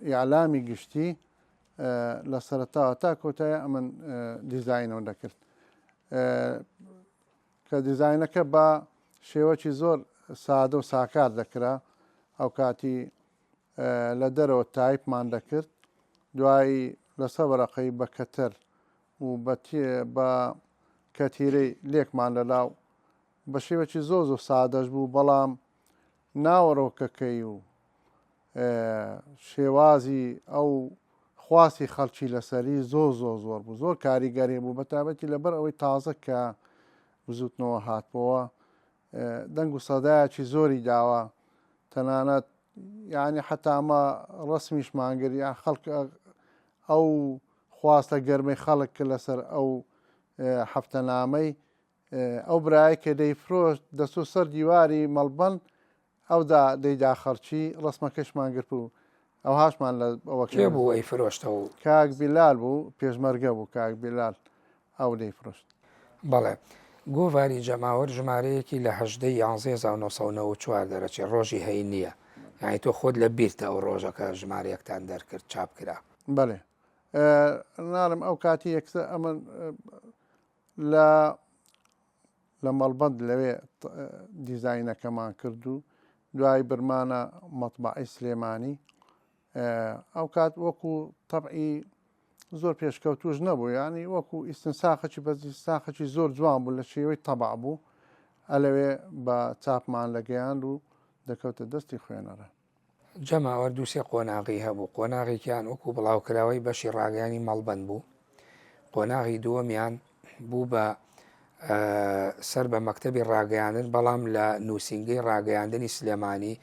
ئیعلامی گشتی لە سەرەتاوە تا کۆتای ئەمن دیزاینەوە دەکرد کە دیزاینەکە بە شێوەکی زۆر سادە و ساکار دەکرا ئەو کاتی لە دەرەوە تایپمان دەکرد دوایی لەسەر وەرەقەی بە کەتەر و بە کەتیرەی لێکمان لەلاو بە شێوەکی زۆر زۆر سادەش بوو بەڵام ناوەڕۆکەکەی و شێوازی ئەو خواسی خەڵکی لەسەری زۆر بوو زۆر کاریگەری بوو بەتابەتی لەبەر ئەوەی تازە کە بزوتنەوە هاتبەوە دەنگ و سەدایەکی زۆری داوە تەنانەت یعنی حتا ئەمە ڕسمیشمانگر یان خەڵک ئەو خواستە گەرمەی خەڵک کرد لەسەر ئەو هەفتەنامەی ئەو برایە کە دەیفرۆشت دەسوو سەر دیواری مەڵبەند ئەودا دەیدا خەڵکی ڕسمەکەشمان گرت و ئەو هاشمان لە ئەوەکێ بوو ئەی فرۆشتەوە کاک بیلال بوو پێشمەرگە بوو کاک بیلال ئەو دەیفرۆشت. بەڵێ گۆڤاری جەماوەر ژمارەیەکی لە 1994 دەرەچێت ڕۆژی هەی نییە یانی تۆ خۆت لە بیرتە ئەو ڕۆژەکە ژمارەیەکتان دەرکرد چاپ کرا. بەڵێ نارم ئەو کاتی یەکسە ئەمە لە مەڵبەند لەوێ دیزاینەکەمان کرد و دوای برمانە مەطبعی سلێمانی ئەو کات وەکو تەبعی زۆر پێشکەوتوش نەبوو ینی وەکو ئیستنساخەکی بەزیستاخەکی زۆر جوان بوو لە شێوەی تەبع بوو ئەلەوێ بە چاپمان لەگەیاند و دەکەوتە دەستی خوێنەرە. جەماوەر دووسێ قۆناغی هەبوو قۆناغێکیان وەکو بڵاوکراوەی بەشی ڕاگەیانی مەڵبەند بوو قۆناغی دووەمیان بوو بە سەر بە مەکتەبی ڕاگەیاندن بەڵام لە نووسنگی ڕاگەیاندنی سلێمانی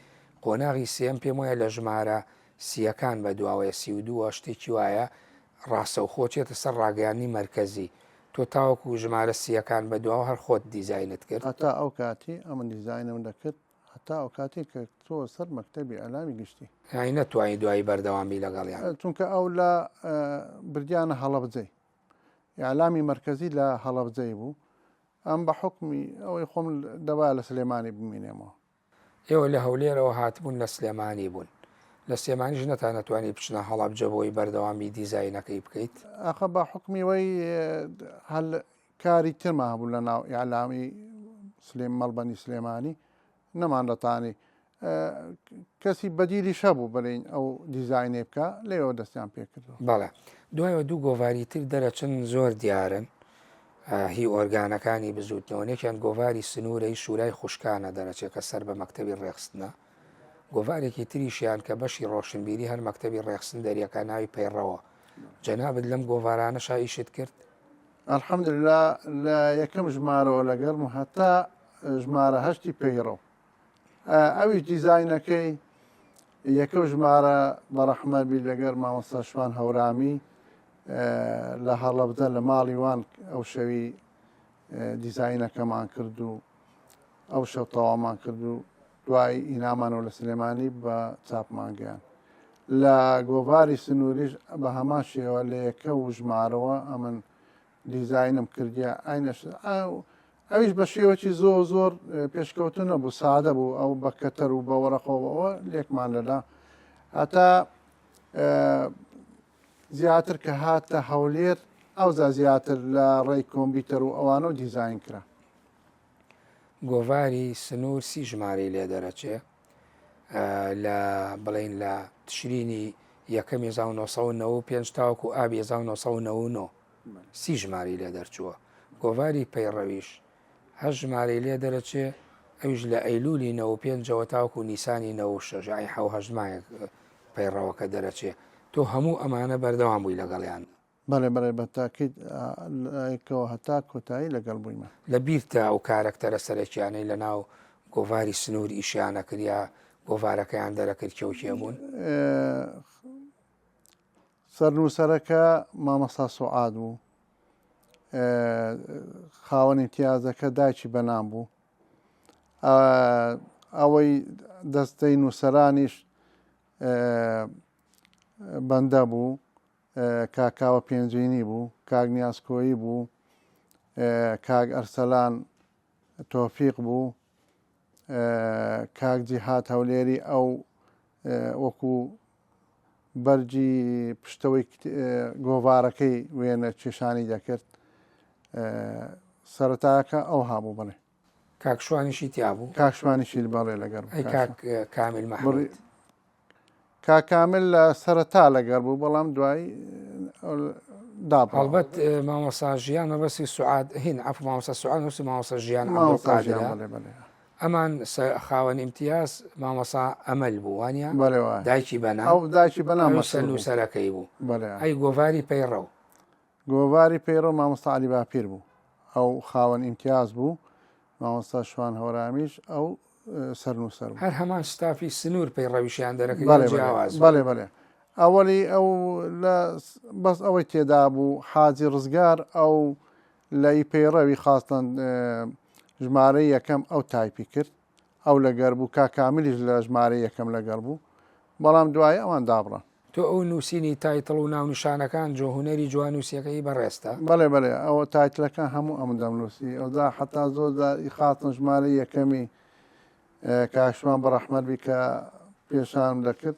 قۆناغی سێم پێم وایە لە ژمارە سیەکان بە دواوەیە 32 شتێکی وایە ڕاستەوخۆ چێتە سەر ڕاگەیانی مرکزی تۆ تاوەکو ژمارە سیەکان بە دواوە هەر خۆت دیزاینت کرد هەتا ئەو کاتی ئەمە دیزاینم دەکرد هەتا ئەو کاتی کە تۆ سەر مەکتەبی ئەلامی گشتی های نەتوانانی دوایی بەردەوامی لەگەڵیان چونکە ئەو لە بردیانە هەڵەبجەی ئالامی مرکزی لە هەڵەبجەی بوو ئەم بە حکمی ئەوەی خۆم دەوا لە سلێمانی بمینێمەوە ئێوە لە هەولێرەوە هاتبوون لە سلێمانی بوون لە سلێمانیش نەتوانانی بچنە هەڵەبجە بۆی بەردەوامی دیزاینەکەی بکەیت ئاخە بە حکمی وەی هەل کاری ترما هەبوو لە ناو ئالامی مەڵبەندی سلێمانی نەمان دەتانی کەسی بەدیلی شەبوو بەڵین ئەو دیزاینێ بکە لێەوە دەستیان پێکردەوە بەڵێ دوایەوە دوو گۆڤاری تر دەرەچن زۆر دیارن هی ئۆرگانەکانی بزوتنەوەنێکیان گۆڤاری سنوورەی شورای خوشکانە دەرەچێت کە سەر بە مەکتەبی ڕێخستنە گۆڤارێکی تریشیان کە بەشی ڕۆشنبیری هەر مەکتەبی ڕێخستن دەریەکە ناوی پەیڕەوە جەنابەت لەم گۆڤارانە شایشت کرد الحەمدلله لە یەکەم ژمارەوە لەگەڵم هەتا ژمارە هەشتی پەیڕەو ئەوی دیزاینەکەی یەکەم ژمارە بەڕەحمەبی لەگەر مامۆستا شوان هەورامی لە هەڵەبجە لە ماڵی وان ئەو شەوی دیزاینەکەمان کرد و ئەو شەو تەوامان کرد و دوای ئینامانەوە لە سلێمانی بە چاپمانگەیان لە گۆڤاری سنووریش بە هەمان شێوە لە یەکە و ژمارەوە ئەمن دیزاینم کردیا ئاینەش ئەویش بە شێوەی زۆر پێشکەوتن نەبوو سادە بوو ئەو بە کەتەر و بە وەرەقەوەەوە لێکمان لەلا هەتا زیاتر کە هاتە هەولێر ئەوزا زیاتر لە ڕێی کۆمپیوتەر و ئەوانە و دیزاین کرا گۆڤاری سنوور سی ژمارەی لێ دەرەچێ لە بڵین لە تشرینی یەکەم 1995 تاوەکو ئابی 1999 سی ژماری لێ دەرچووە گۆڤاری پەیڕەویش هەر ژمارەی لێ دەرەچێ ئەوش لە ئەیلولی 95ەوە تاوەکو نیسانی 96 هەژمایە پەیڕەوەکە دەرەچێ تۆ هەموو ئەمانە بەردەوام بووی لەگەڵیان بەڵێ بەڵێ بە تاکیدەوە هەتا کۆتایی لەگەڵ بوویمە لە بیرتە ئەو کارکتەرە سەرەکیانەی لە ناو گۆڤاری سنوور ئیشیانە کردیا گۆڤارەکەیان دەرەکرد کێوکێ بوون سەرنووسەرەکە مامەستا سوعاد بوو خاوەن امتیازەکە دایکی بەنام بوو ئەوەی دەستەی نووسەرانیش بەندە بوو کاکاوە پێنجینی بوو کاک نیاسکۆیی بوو کاک ئەرسەلان تۆفیق بوو کاک جیهات هەولێری ئەو وەکو بەرجی پشتەوەی گۆڤارەکەی وێنە کێشانی دەکرد سەرەتاکە ئەو هابوو بڵێ کاکشوانیشی تیا بوو کاکشمانیشی بەڵێ لەگەڕ کامیل مەحموود کاکامل لە سەرەتا لەگەڕ بوو بەڵام دوای هەڵبەت مامۆستا ژیان مەبەستی سوعاد هین عەفو مامۆستا سوعاد نووسی مامۆستا ژیان ئەمان خاوەن ئیمتیاز مامۆستا ئەمەل بوو وانە دایکی بەنام ئەو دایکی بەنام نووسەرەکەی بوو ئەی گۆڤاری پەیڕە و گۆڤاری پەیڕە مامۆستا عەلی باپیر بوو ئەو خاوەن ئیمتیاز بوو مامۆستا شوان هەورامیش ئەو سەرنووسەر هەر هەمان ستافی سنوور پەیڕەویشیان دەرەکەی بەڵێ بەڵێ ئەوەی ئەو بەس ئەوەی تێدا بوو حاجی ڕزگار ئەو لای پەیڕەوی خاستن ژمارەی یەکەم ئەو تایپی کرد ئەو لەگەر بوو کاکامیلیش لە ژمارە یەکەم لەگەڵ بوو بەڵام دوای ئەوان دابڕن تۆ ئەو نووسینی تایتڵ و ناونیشانەکان جۆ هونەری جوانوسیەکەی بەڕێستە بەڵێ بەڵێ ئەوە تایتلەکان هەموو ئەم دەمنووسی ئەودا حتا زۆر خاتن ژمارە یەکەمی کاشمان بەڕەحمەدی کە پێشان دەکرد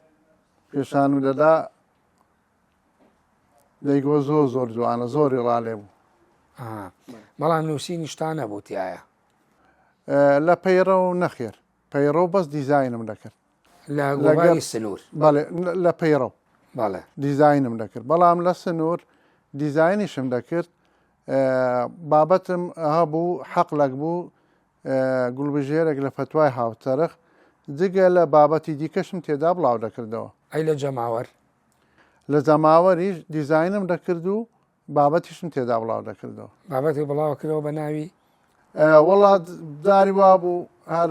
پێشانم دەدا دەیگۆ زۆر جوانە زۆری ڕالێ بوو بەڵام نووسینی شتان نەبوو تایە لە پەیڕە و نەخێر پەیڕە و بەس دیزاینم دەکرد لە گۆڤاری سنوور بەڵێ لە پەیڕە بەڵێ دیزاینم دەکرد بەڵام لە سنوور دیزاینیشم دەکرد بابەتم هەبوو حەقلەک بوو گوڵبژێرێک لە فتوای هاوتەرخ جگە لە بابەتی دیکەشم تێدا بڵاو دەکردەوە ئەی لە جەماوەەر لە جەماوەریش دیزاینم دەکرد و بابەتیشم تێدا بڵاو دەکردەوە بابەتی بڵاوکردەوە بە ناوی وەڵا داری وا بوو هەر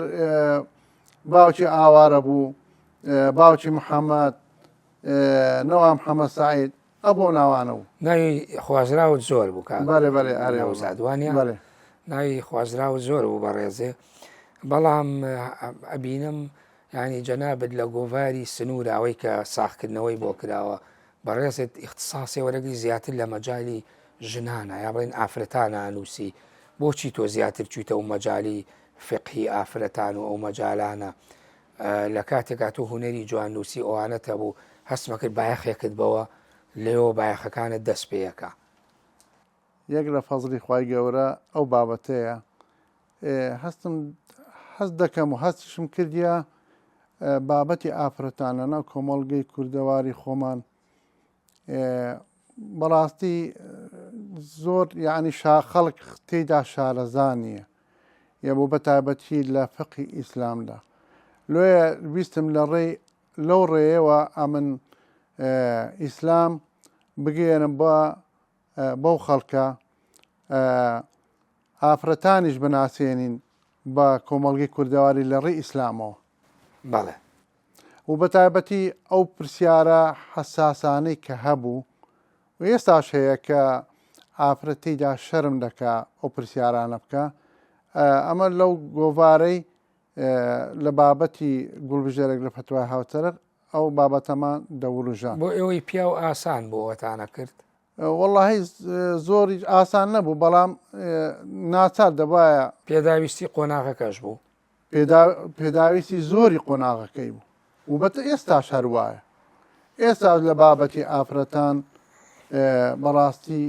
باوکی ئاوارە بوو باوکی محەممەد نەوە محەممەد سعید ئەبوو ناوانە بوو ناوی خوازراوت زۆر بوو بەێ بەێ زادوانە بەێ ناوی خوازراوت زۆر بوو بەڕێزێ بەڵام ئەبینم ینی جەنابەت لە گۆڤاری سنوور ئەوەی کە ساختکردنەوەی بۆ کراوە بەڕێزت اختصاسی وەرەگری زیاتر لە مەجای ژنانە یا بڵێن ئافرەتانە ئانووسی بۆچی تۆ زیاتر چیتە و مەجای فقهی ئافرەتان و ئەو مەجالانە لە کاتێکا تۆ هوەری جواننووسی ئەوانەتە بوو هەستمەکرد بایەخێکت بەوە لێەوە بایەخەکانت دەست پێیەکە یەک لە فەزلی خوای گەورە ئەو بابەتەیە هەست دەکەم و هەستشم کردیە بابەتی ئافرەتانە ناو کۆمەڵگەی کوردەواری خۆمان بەڕاستی زۆر یعنی خەڵک تێیدا شارەزانیە یە بۆ بە تایبەتی لە فقی ئیسلامدا لێە ویستم لەو ڕێیەوە ئەمن ئیسلام بگێنم بەو خەڵکە ئافرەتانیش بناسیێنین بە کۆمەڵگەی کوردەواری لە ڕێی ئیسلامەوە بەڵێ و بە تایبەتی ئەو پرسیارە حەساسانەی کە هەبوو و ئێستاش هەیە کە ئافرەتیدا شەرم دەکا ئەو پرسیارانە بکە ئەمە لەو گۆڤارەی لە بابەتی گوڵبژێرێک لە فتوای هاوتەرە ئەو بابەتەمان دەوروژان بۆ ئێوەی پیا و ئاسان بۆ ئەوەتانە کرد وەڵاهی زۆری ئاسان نەبوو بەڵام ناچار دەبایە پێداویستی قۆناغەکەش بوو پێداویستی زۆری قۆناغەکەی بوو و بەتە ئێستا شەروایە ئێستا لە بابەتی ئافرەتان بەڕاستی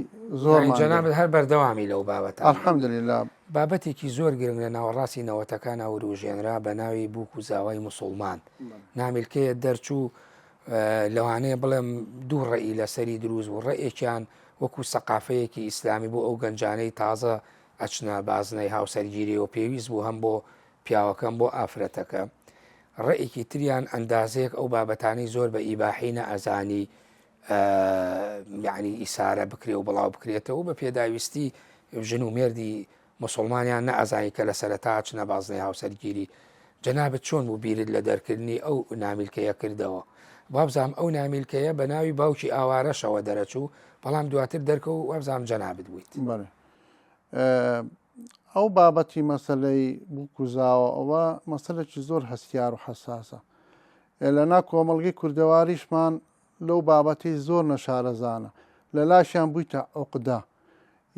زۆر جەنابەت هەر بەردەوامی لەو بابەتە ئەلحەمدوللیلا بابەتێکی زۆر گرنگ لە ناوەڕاستی نەوەتەکان وروژێنرا بە ناوی بووک و زاوای موسڵمان نامیلکەیە دەرچوو لەوانەیە بڵێم دوو ڕێی لەسەری دروست بوو ڕێیەکیان وەکو سەقافەیەکی ئیسلامی بۆ ئەو گەنجانەی تازە ئەچنە بازنەی هاوسەرگیری و پێویست بوو هەم بۆ پیاوەکەم بۆ ئافرەتەکە ڕێیەکی تریان ئەندازەیەک ئەو بابەتانی زۆر بە ئیباحی نەئەزانی یعنی ئیسارە بکرێ و بڵاو بکرێتەوە بە پێداویستی ژن و مێردی مسلمانیان نەئەزانی کە لە سەرەتا چنە بازنەی هاوسەرگیری جەنابەت چۆن بوو بیرت لە دەرکردنی ئەو نامیلکەیە کردەوە وابزانام ئەو نامیلکەیە بە ناوی باوکی ئاوارەشەوە دەرەچوو بەڵام دواتر دەرکە و وابزانام جەنابەت بوویت ئەو بابەتی مەسلەی بووکوزاوە ئەوە مەسلێکی زۆر هەستیار و حساسە لەنا کۆمەڵگەی کوردەواریشمان لەو بابەتی زۆر نەشارەزانە لە لاشیان بوویتە عقدا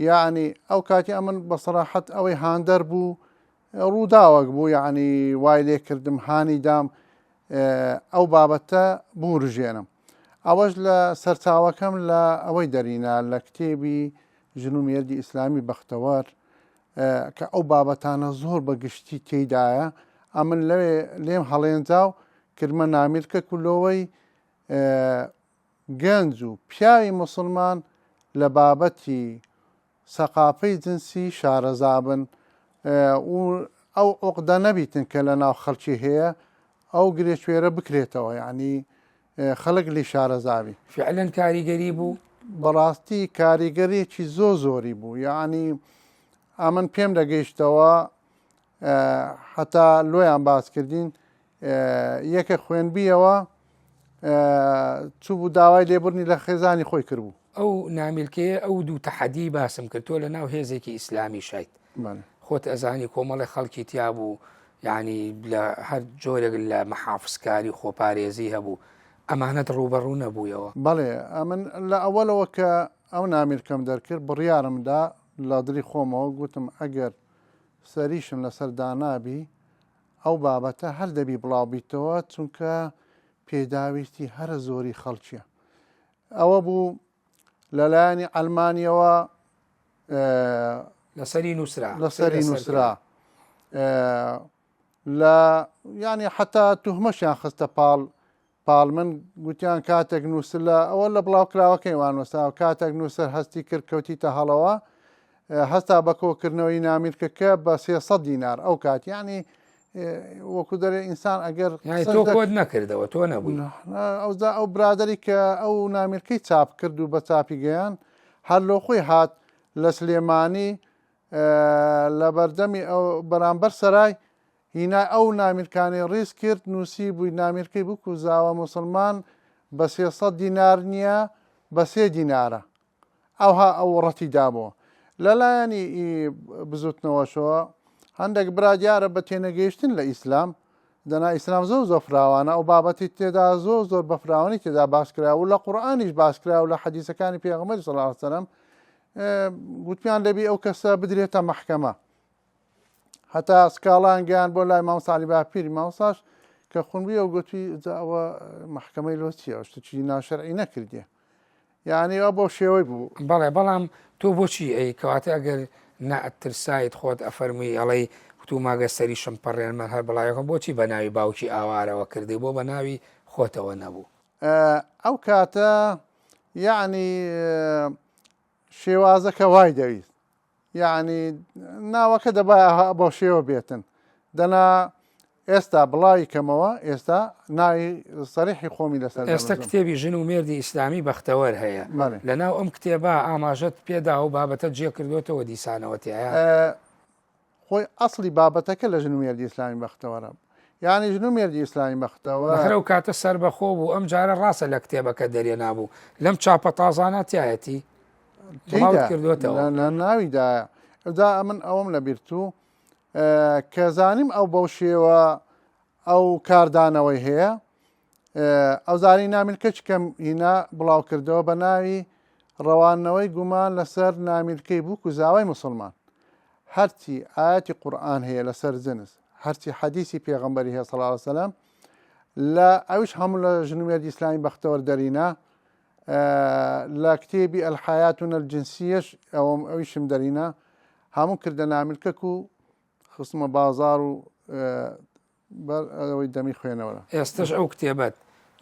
یعنی ئەو کاتی ئەمن بەسەراحەت ئەوەی هاندەر بوو ڕووداوەک بوو یعنی وای لێکردم هانی دام ئەو بابەتە بورژێنم ئەوەش لە سەرچاوەکەم لە ئەوەی دەرینا لە کتێبی ژن و مێردی ئیسلامی بەختەوەر کە ئەو بابەتانە زۆر بەگشتی تێدایە ئەمن لێم هەڵێنجاو کردمە نامیرکە کولەوەی گەنج و پیاوی مسلمان لە بابەتی سەقافەی جنسی شارەزابن و ئەو عقدە نەبیتن کە لە ناو خەڵکی هەیە ئەو گرێشوێرە بکرێتەوە یعنی خەڵک لی شارەزاوی فعلەن کاریگەری بوو بەڕاستی کاریگەریەکی زۆری بوو یعنی ئەمن پێم دەگەیشتەوە حتا لۆیان باسکردین یەکە خوێنبیەوە چوو بوو داوای لێبورنی لە خێزانی خۆی کردبوو ئەو نامیلکەیە ئەو دوو تەحەدی باسم کرد تۆ لە ناو هێزێکی ئیسلامی شایت خۆت ئەزانی کۆمەڵی خەڵکی تیا بوو یعنی لە هەر جۆرێک لە مەحافزکاری خۆپارێزی هەبوو ئەمانەت ڕوبەڕوو نەبوویەوە بەڵێ ئەمن لە ئەوەلەوە کە ئەو نامیرکەم دەرکرد بڕیارمدا لە دڵی خۆمەوە گوتم ئەگەر سەریشم لەسەر دانابی ئەو بابەتە هەر دەبی بڵاو بیتەوە چونکە پێداویستی هەرە زۆری خەڵکیە ئەوە بوو لەلایەنی ئەلمانیەوە لەسەری نووسرا لە ینی حتا توهمەشیان خستە پاڵمن گوتیان کاتێک نووسلە ئەوە لە بڵاوکراوەکەی وانوەستا کاتێک نووسەر هەستی کرد کەوتیتە هەڵەوە هەستا بە کۆکردنەوەی نامیرکەکە بە 300 دینار ئەو کات ینی وەکو دەرێ ئینسان ئەگەر تۆ کۆت نەکردەوە تۆ نەبووی ئەو برادری کە ئەو نامیرکەی چاپ کرد و بە چاپی گەیان هەر لۆ خۆی هات لە سلێمانی لە بەردەمی ئەو بەرامبەر سەرای هینا ئەو نامیرکانی ڕیز کرد نووسی بووی نامیرکەی بکو زاوە مسلمان بە 300 دینار نییە بە 3 دینارە ئەوها ئەو ڕەتی دابەوە لەلایەنی بزوتنەوەشەوە هەندێک برا دیارە بە تێنەگەیشتن لە ئیسلام دەنا ئیسلام زۆر فراوانە ئەو بابەتی تێدا زۆر بەفراوانی تێدا باسکرا و لە قورئانیش باسکرا و لە حەدیسەکانی پێغەمبەری صلی الله علیه وسلم گوتمیان لەبی ئەو کەسە بدرێتە مەحکەمە هەتا سکاڵان گەیان بۆ لای مامۆستا عەلی باپیری مامۆستاش کە خوێنبووی ئەو گوتووی ئەوە مەحکەمەی لۆ چییە شتێکی ناشەرعی نەکردیە یعنی ئەوە بۆ شێوەی بوو بەڵێ بەڵام تۆ بۆچی ئەی کەواتە ئەگەر نەترسایت خۆت ئەفەرمووی ئەڵەی تو ماگە سەری شمپەڕێنمە هەر بەڵایەکە بۆچی بە ناوی باوکی ئاوارەوە کردی بۆ بە ناوی خۆتەوە نەبوو ئەو کاتە یعنی شێوازەکە وای دەویست یعنی ناوەکە دەبا بۆ شێوە بێتن دەنا ئێستا بڵاوی کەمەوە ئێستا ناوی سەریحی خۆمی لەسەر ئێستا کتێبی ژن و مێردی ئیسلامی بەختەوەر هەیە لەناو ئەم کتێبە ئاماژەت پێدا و بابەتە جێ کردوێتەوە دیسانەوە تایە خۆی ئەسڵی بابەتەکە لە ژن و مێردی ئیسلامی بەختەوەرە یعنی ژن و مێردی ئیسلامی بەختەوە خرە و کاتە سەر بەخۆ بوو ئەم جارە ڕاستە لە کتێبەکە دەرێ نابوو لەم چاپە تازانە تایەتی کردوێتەوە لە ناویدایە ئەدا من ئەوم لە بیرتوو کە زانیم ئەو بەو شێوە ئەو کاردانەوەی هەیە ئەو زانی نامیلکە چکەم هینا بڵاو کردەوە بە ناوی ڕەوانەوەی گومان لەسەر نامیلکەی بوو و زاوای مسلمان هەرچی ئاەتی قورئان هەیە لەسەر جنس هەرچی حەدیسی پێغەمبەری هەیە صلی الله علیه وسلم لە ئەوش هەموو لە ژن و مێردی ئیسلامی بەختەوەر دەرینە لە کتێبی ئەلحایاتون الجنسیەش ئەویشم دەرینە هەموو کردە نامیلکەک و خستمە بازار و ئەوەی دەمی خوێنەوە ئێستش ئەو کتێبەت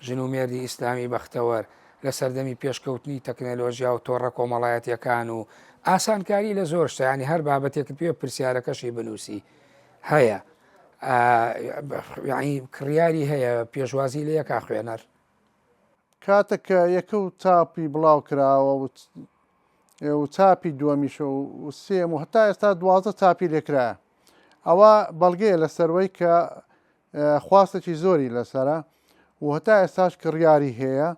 ژن و مێردی ئیسلامی بەختەوەر لە سەردەمی پێشکەوتنی تەکنەلۆژیا و تۆڕە کۆمەڵایەتیەکان و ئاسانکاری لە زۆر شتە ینی هەر بابەتێکت پێ پرسیارەکەشی بنووسی هەیە یعنی کڕیاری هەیە پێشوازی لە یەکا خوێنەر کاتێککە یەکە و چاپی بڵاو کراوە و چاپی دووەمیشە و سێم و هەتا ئێستا دوازە چاپی لێکرایە ئەوە بەڵگەیە لە سەروەی کە خواستێکی زۆری لەسرە و هەتا ئێستاش کڕیاری هەیە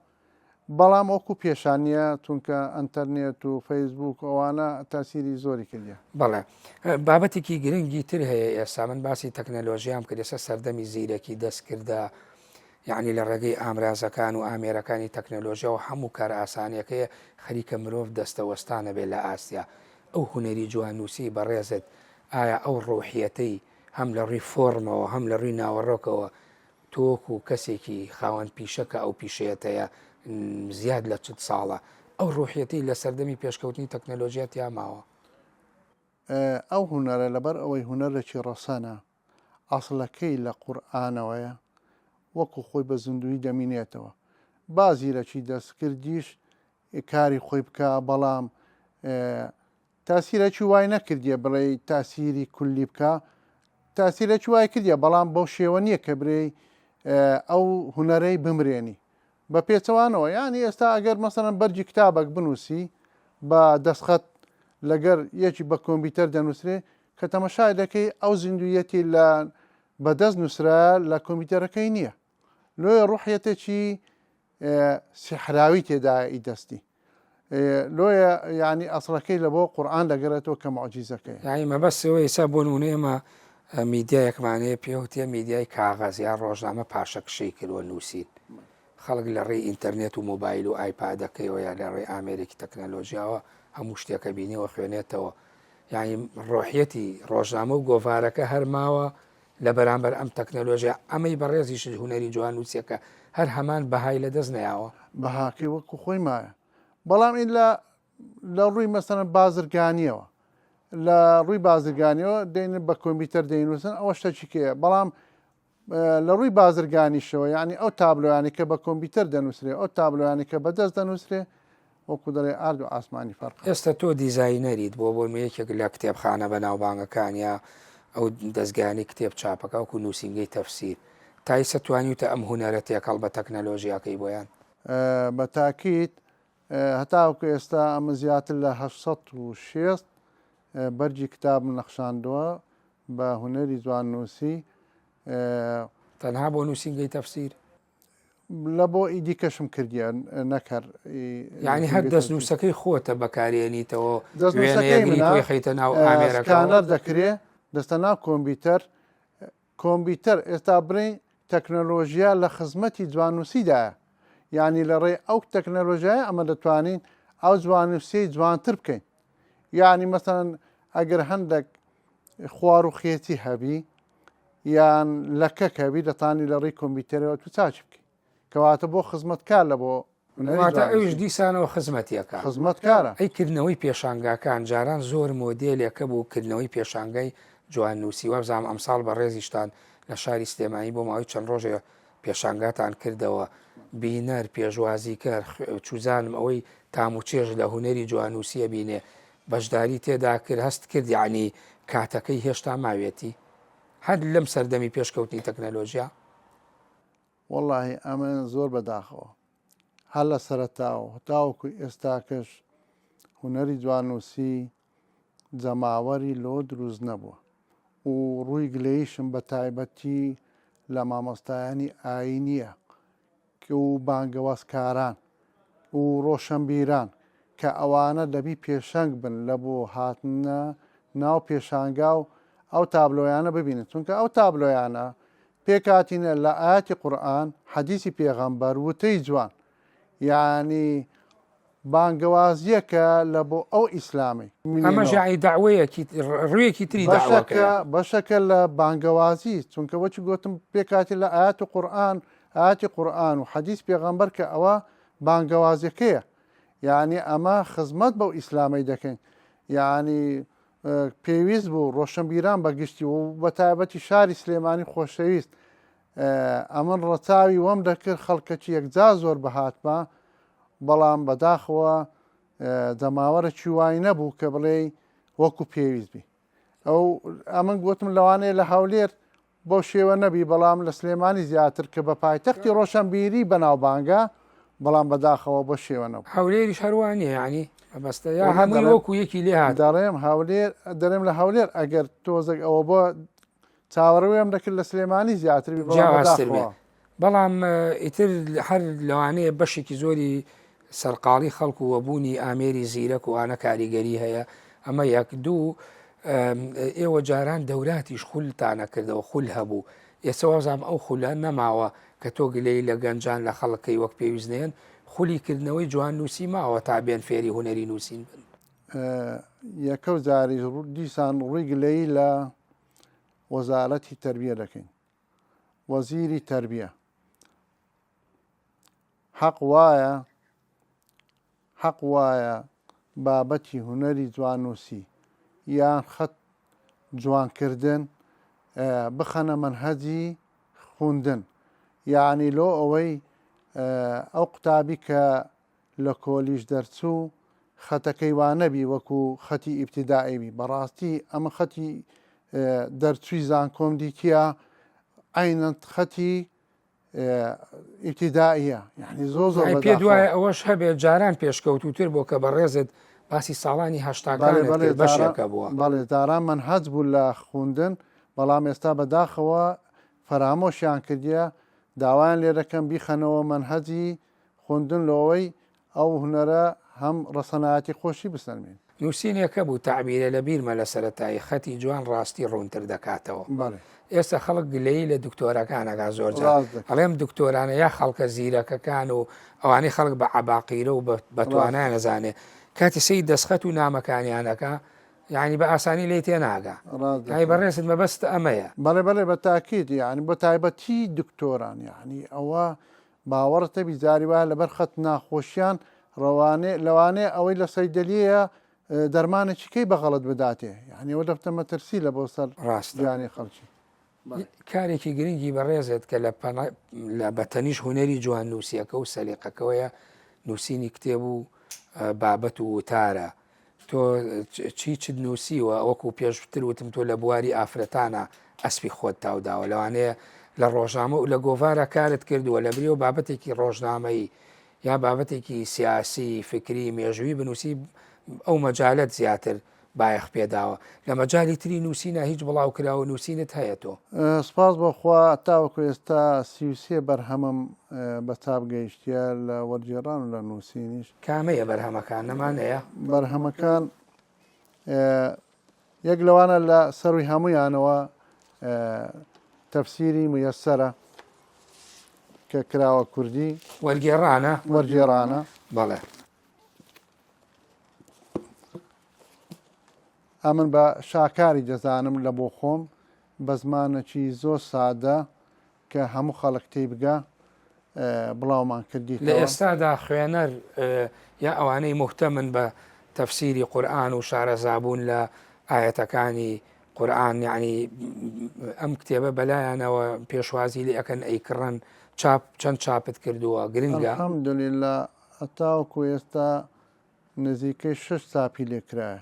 بەڵام ئەوکو پێشانیە چونکە ئەتەرنێت و فەیسبوک ئەوانە تاسیری زۆری کردە بەڵێ بابەتێکی گرنگی تر هەیە ئێستا من باسی تەکنەلۆژیام کرد ئێستا سەردەمی زیرەکی دەست کردە یعنی لە ڕێگەی ئامرازەکان و ئامێرەکانی تەکنەلۆژیا و هەموو کار ئاسانیەکەیە خەریکە مرۆڤ دەستەوەستانە بێت لە ئاسیا ئەو هونەری جوانووسی بەڕێزت ئایا ئەو ڕۆحیەتەی هەم لە ڕووی فۆرمەوە هەم لە ڕووی ناوەڕۆکەوە تۆک و کەسێکی خاوەن پیشەکە ئەو پیشەیەتەیە زیاد لە چت ساڵە ئەو ڕۆحیەتی لە سەردەمی پێشکەوتنی تەکنەلۆژیات یا ماوە ئەو هوەرە لەبەر ئەوەی هوەرێکی ڕەسەنە ئەسڵەکەی لە قورئانەوەیە وەکو خۆی بە زیندوی دەمینێتەوە بازیرەکی دەستکردیش کاری خۆی بکە بەڵام تاسیرەکی وای نەکردیە بڵێ تاسیری کولی بکە تاسیرەکی وای کردیە بەڵام بەو شێوە نییە کە برێ ئەو هوەرەی بمرێنی بە پێچەوانەوە ینی ئێستا ئەگەر مەسەرەن بەرجی کتابێک بنووسی بە دەستخەت لەگەر یەکی بە کۆمپیوتەر دەنووسێ کە تەمەشای دەکەی ئەو زیندویەتی لە بەدەست نووسرا لە کۆمپیوتەرەکەی نییە لۆیە ڕوحیەتێکی سحراوی تێدا ئی دەستی لۆیە ینی ئەسڵەکەی لە بۆ قورئان دەگەرێتەوە کە معجیزەکەی یعنی مەبەستەوە ئێستا بۆ نمونەیەمە میدیایەکمانەیە پێوتێ میدیای کاغەز یا ڕۆژنامە پاشەکشەی کردوە نووسین خەڵک لە ڕێی ئینتەرنێت و مۆبایل و ئایپادەکەیەوە یا لە ڕێی ئامێرێکی تەکنەلۆژیاوە هەموو شتێکە بینیەوە خوێنێتەوە یعنی ڕۆحیەتی ڕۆژنامە و گۆڤارەکە هەرماوە لە بەرامبەر ئەم تەکنەلۆژیا ئەمەی بەڕێزیش هوەری جوان نووسەکە هەر هەمان بەهای لە دەست نەیاوە بەهاکەی وەکو خۆی مایە بەڵام این لە ڕووی مەسەرەن بازرگانیەوە لە ڕووی بازرگانیەوە دێنێت بە کۆمپیوتەر دەینووسن ئەوە شتێکیکەیە بەڵام لە ڕووی بازرگانیشەوە ینی ئەو تابلۆیانی کە بە کۆمپیوتەر دەنووسێ ئەو تابلۆیانی کە بەدەست دەنووسێ وەکو دەڵێ ئارد و ئاسمانی فەرق ئێستا تۆ دیزاینەریت بۆ یەکێک لە کتێبخانە بەناوبانگەکانیا ئەو دەستگانی کتێب چاپەکە وەکو نووسینگەی تەفسیر تایسە توانیوتە ئەم هوەرە تێکەڵ بە تەکنەلۆژیاکەی بۆیان بە تاکیت هەتاوکە ئێستا ئەمە زیاتر لە 600 بەرجی کتاب نەخشاندووە بە هونەری جواننووسی تەنها بۆ نووسینگەی تەفسیر لە بۆ ئیدی کەشم کردیە نەکەر یعنی هەر دەستنووسەکەی خۆتە بەکارێنیتەوە دەستنووسەکەی توی خەیتە ناو ئامێرەکە سکانەر دەکرێت دەستە ناو کۆمپیوتەر ئێستا بڕی تەکنۆلۆژیا لە خزمەتی جواننووسیدایە یعنی لە ڕێ ئەو تەکنۆلۆژیای ئەمە دەتوانین ئەو جواننووسی جوانتر بکەین یعنی مەسەن ئەگەر هەندێک خوار و خێتی هەبی یان لەکەک هەبی دەتانی لە ڕێی کۆمپیوتەرەوە تو چاچ بکەین کەواتە بۆ خزمەتکار لە بۆ واتە ئەوش دیسانەوە خزمەتیەکە خزمەتکارە ئەیکردنەوەی پێشانگاکان جاران زۆر مۆدێلێکە بوو کردنەوەی پێشانگای جواننووسی وەبزانام ئەمساڵ بە ڕێزیشتان لە شاری سلێمانی بۆ ماوەی چەند ڕۆژێ پێشانگاتان کردەوە بینەر پێشوازیکەر چوزانم ئەوەی تام و چێژ لە هونەری جواننووسیە بینێ بەشداری تێدا کرد هەست کرد یعنی کاتەکەی هێشتا ماوێتی هەر لەم سەردەمی پێشکەوتنی تەکنەلۆژیا وەڵڵاهی ئەمە زۆر بەداخەوە هەر لە سەرەتاوە تاوەکو ئێستاکەش هونەری جواننووسی جەماوەری لۆ دروست نەبووە و ڕووی گلەیشم بە تایبەتی لە مامۆستایانی ئاینیە و بانگەوازکاران و ڕۆشنبیران کە ئەوانە دەبی پێشەنگ بن لە بۆ هاتنە ناو پێشانگا و ئەو تابلۆیانە ببینن چونکە ئەو تابلۆیانە پێکاتینە لە ئاەتی قورئان حەدیسی پێغەمبەر وتەی جوان یعنی بانگەوازیەکە لە بۆ ئەو ئیسلامی ئەمە ژاعی داوەیەکی ڕوویەکی تری بەشەکە لە بانگەوازی چونکە وەچی گوتم پێکاتی لە ئاەت ئاەتی قورئان و حەدیس پێغەمبەر کە ئەوە بانگەوازیەکەیە یعنی ئەمە خزمەت بەو ئیسلامی دەکەین یعنی پێویست بوو ڕۆشنبیران بەگشتی و بە تایبەتی شاری سلێمانی خۆشەویست ئەمن ڕەچاوی وەم دەکرد خەڵکەکی یەکجا زۆر بەهاتمە بەڵام بەداخەوە جەماوەرەکی وای نەبوو کە بڵێ وەکو پێویست بی ئەو ئەمن گوتم لەوانەیە لە هەولێر بۆ شێوە نەبی بەڵام لە سلێمانی زیاتر کە بە پایتەختی ڕۆشنبیری بەناوبانگە بەڵام بەداخەوە بۆ شێوە نەبوو هەولێریش هەروانە یعنی بەبەستە یا هەمووی وەکو یەکی لێ هات دەڕێم هەولێر دەرێم لە هەولێر ئەگەر تۆزێک ئەوە بۆ چاوەڕێم دەکرد لە سلێمانی زیاتر بەڵام ئیتر هەر لەوانەیە بەشێکی زۆری سەرقاڵی خەڵکو وەبوونی ئامێری زیرەک و ئانە کاریگەری هەیە ئەمە یەک دوو ئێوە جاران دەوراتیش خولتانە کردەوە خول هەبوو ئێستا وەزام ئەو خولە نەماوە کە تۆ گلەی لە گەنجان لە خەڵکی وەک پێویستنێن خولیکردنەوەی جوان نووسی ماوە تا بێن فێری هونەری نووسین بن یەکە جاری دیسان ڕووی گلەی لە وەزارەتی تەربیە دەکەین وەزیری تەربیە حەق وایە بابەتی هونەری جواننووسی یان خەت جوانکردن بخەنە منهەجی خوندن یعنی لۆ ئەوەی ئەو قوتابی کە لە کۆلیژ دەرچوو خەتەکەی وانەبی وەکو خەتی ئیبتیدائیبی بەڕاستی ئەمە خەتی دەرچووی زانکۆم دیکە عینەن خەتی ئیبتیدائیە یعنی زۆر پێ دوایە ئەوەش هەبێت جاران پێشکەوتوتر بۆ کە بەڕێزت باسی ساڵانی هەشتاکان بەشێکە بووە بەڵێ داران منهەج بوو لە خوندن بەڵام ئێستا بەداخەوە فەرامۆشیان کردیە داوایان لێ دەکەم بیخەنەوە منهەجی خوندن لەوەی ئەو هونەرە هەم ڕەسەنایەتی خۆشی بسەلمێن نووسینێکە بوو تعبیرە لە بیرمە لە سەرەتایی خەتی جوان ڕاستی ڕوونتر دەکاتەوە ئێستا خەڵک گلەی لە دکتۆرەکانەکە زۆر هەڵێم دکتۆرانە یا خەڵکە زیرەکەکان و ئەوانەی خەڵک بە عەباقیرە و بەتوانای نەزانێ کاتی سەی دەستخەت و نامەکانیانەکە یعنی بە ئاسانی لێ تێناگە بەڕێزت مەبەست ئەمەیە بەڵێ بە تاکید یعنی بۆ تایبەتی دکتۆران یعنی ئەوە باوەڕتە بیزاری وایە لەبەر خەت ناخۆشیان لەوانەیە ئەوەی لە سەیدەلیە دەرمانێکیکەی بەغەڵت بداتێ یعنی ئەوە دەفتە مەترسی لە بۆ سەر ڕاستیانی خەڵکی کارێکی گرنگی بەڕێزێت کە لە بەتەنیش هونەری جوان نووسیەکە و سەلیقەکەوەیە نووسینی کتێب و بابەت و وتارە تۆ چیت نووسیوە وەکو پێشتر وتم تۆ لە بواری ئافرەتانە ئەسپی خۆت تاوداوە لەوانەیە لە ڕۆژنامە و لە گۆڤارە کارت کردووە لە بریەوە بابەتێکی ڕۆژنامەی یا بابەتێکی سیاسی فکری مێژووی بنووسی ئەو مەجالەت زیاتر بایەخ پێداوە لە مەجای تری نووسینە هیچ بڵاوکراوە نووسینت هەیە تۆ؟ سپاس بۆخوا تاوەکو ئێستا 33 بەرهەمم بە چاپ گەیشتە لە وەرجێڕان و لە نووسینیش. کامەیە بەرهەمەکان نەمانەیە؟ بەرهەمەکان یەک لەوانە لە سەروی هەمویانەوە تەفسیری مویەسەرە کە کراوە کوردی وەرگێڕانە. بەڵێ ئەمن بە شاکاری دەزانم لە بۆ خۆم بە زمانەکی زۆر سادە کە هەموو خەڵک تێی بگە بڵاومان کردیت. لە ئێستادا خوێنەر یا ئەوانەی مهتەمن بە تەفسیری قورئان و شارەزابوون لە ئاەتەکانی قورئان، یعنی ئەم کتێبە بەلایەنەوە پێشوازی لێ ئەەکەن ئەیکڕن چەند چاپت کردووە گرنگە؟ الحەمدولیلا هەتاوەکو ئێستا نزیکەی 6 چاپی لێکرایە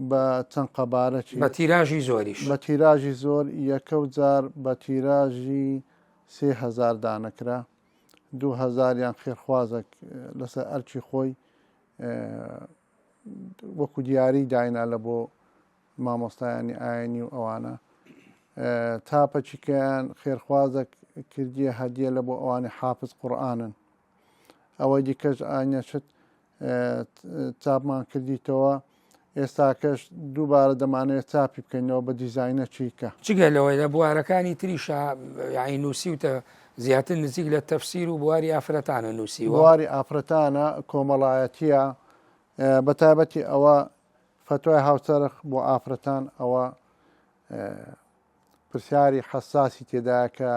بە چەند قەبارەکی بە تیراژی زۆریش، بە تیراژی زۆر. یەکەوت جار بە تیراژی 3000 دانەکرا، 2000یان خێرخوازێک لەسەر ئەرکی خۆی وەکو دیاری داینا لە بۆ مامۆستایانی ئاینی و ئەوانە. تاپەچیکەیان خێرخوازێک کردیە هەدیە لە بۆ ئەوانی حافظ قورئانن. ئەوەی دیکەش ئاینەشت چاپمان کردیتەوە. ئێستاکەش دووبارە دەمانێت چاپی بکەینەوە بە دیزاینە چیکە. چگە لەوەی لە بوارەکانی تریشە یعنی نووسیوتە زیاتر نزیک لە تەفسیر و بواری ئافرەتانە نووسیوە؟ بواری ئافرەتانە کۆمەڵایەتیە، بە تایبەتی ئەوە فتوای هاوسەرخ بۆ ئافرەتان ئەوە پرسیاری حەساسی تێدایە کە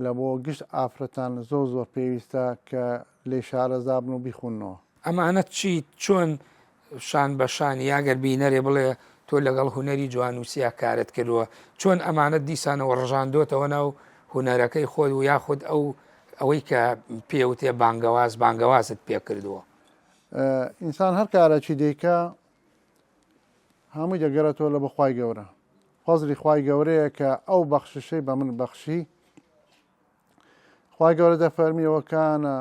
لە بۆ گشت ئافرەتان زۆر پێویستە کە لێ شارەزابن و بیخونەوە. ئەمانە چی چۆن شان بەشانی یاگەر بینەرێ بڵێ تۆ لەگەڵ هوەری جوانوسیا کارت کردووە، چۆن ئەمانەت دیسانەوە ڕژاندۆتەوە ناو هوەرەکەی خۆی و یاخود ئەوەی کە پێوتێ بانگەوازت پێ کردووە؟ ئینسان هەر کارێکی دیکە هەمووی دەگەرێتەوە لە بەخوای گەورە. فەزلی خوای گەورەیە کە ئەو بەخششەی بە من بەخشی. خوای گەورە دەفەرمیەوە کانە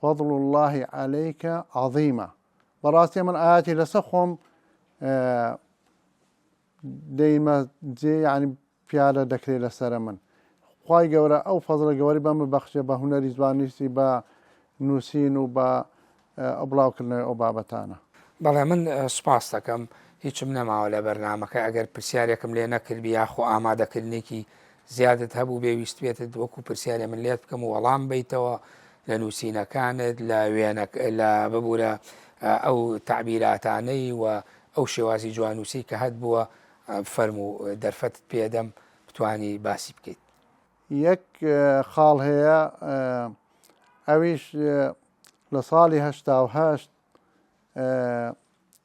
فەضل الله عەلەیکە عەظیمە. بەڕاستی من ئاەتی لەسەر خۆم دەیمە جێ یعنی پیادە دەکرێت لەسرە من. خوای گەورە ئەو فەزلە گەوەری بە من بەخشێ بە هوەری زبانویستی بە نووسین و بە بڵاوکردنەوەی ئەو بابەتانە. بەڵێ من سوپاس دەکەم، هیچم نەماوە لە بەرنامەکە ئەگەر پرسیارێکم لێ نەکردبی یاخۆ ئامادەکردنێکی زیادت هەبوو بێویست بێتت وەکو پرسیارێ من لێت بکەم و وەڵام بیتەوە لە نووسینەکانت لە ببوورە ئەو تعبیراتانەی و ئەو شێوازی جوانووسی کە هەت بووە فەرم و دەرفەتت پێدەم بتوانی باسی بکەیت. یەک خاڵ هەیە ئەویش لە ساڵی 1970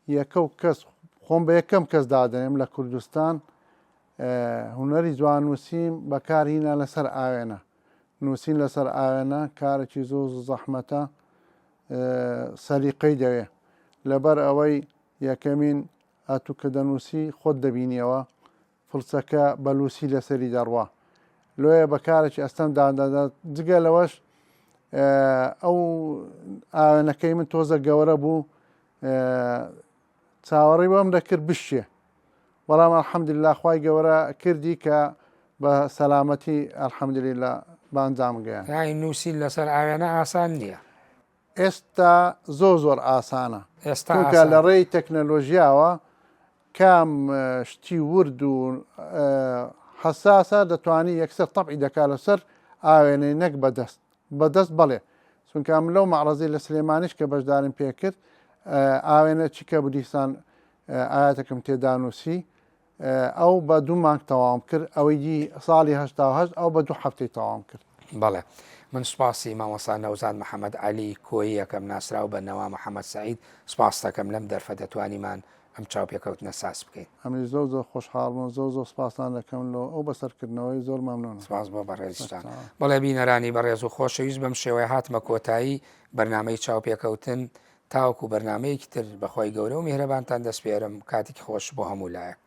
یەکەو کەس خۆم بە یەکەم کەس دادەنێم لە کوردستان هوەری جوانووسیم بەکارهێنا لەسەر ئاوێنە. نووسین لەسەر ئاوێنە کارێکی زۆر زەحمەتە، سەلیقەی دەوێ لەبەر ئەوەی یەکەمین ئەتوو کە دەنووسی خۆت دەبینیەوە فڵچەکە بەلووسی لەسەری دەڕوا لۆیە بەکارێکی ئەستەم دادەدات. جگە لەوەش ئەو ئاوێنەکەی من تۆزە گەورە بوو چاوەڕێی وەم دەکرد بشێ، بەڵام ئەلحەمدوللا خوای گەورە کردی کە بە سەلامەتی ئەلحەمدوللا بانجام گەیان. یانی نووسین لەسەر ئاوێنە ئاسان نییە. ئێستا زۆر ئاسانە، چونکە لە ڕێی تەکنەلۆژیاوە کام شتی ورد و حساسە دەتوانی یەکسەر تەبعی دەکات لەسەر ئاوێنەی نەک بەدەست بەڵێ. چونکە من لەو مەعرەزی لە سلێمانیش کە بەشدارم پێکرد ئاوێنە چیکە بودیسان ئاەتەکەم تێدا نووسی ئەو بە 2 مانگ تەواوم کرد، ئەوەی دی ساڵی 1970 ئەو بە 2 هەفتەی تەواوم کرد. بەڵێ من سوپاسی مامۆستا نەوزاد محەممەد عەلی کۆیی یەکەم ناسرااو بە نەوا محەممەد سەعید سوپاس دەکەم لەم دەرفە دەتوانیمان ئەم چاوپێکەوتنە ساس بکەین. ئەمری زۆر خۆشحاڵبوون، زۆر سوپاسان دەکەم لەوە ئەو بەسەرکردنەوەی زۆر مەمنون. سوپاس بۆ بەڕێزتان. بەڵێ بینەرانی بەڕێز و خۆشەویست بەم شێوەیە هاتمە کۆتایی بەرنامەی چاوپێکەوتن تاوەکو بەرنمەیەکی تر بەخۆی گەورە و میهرەبانتان دەسپێرم. کاتێکی خۆش بۆ هەموو لایەک.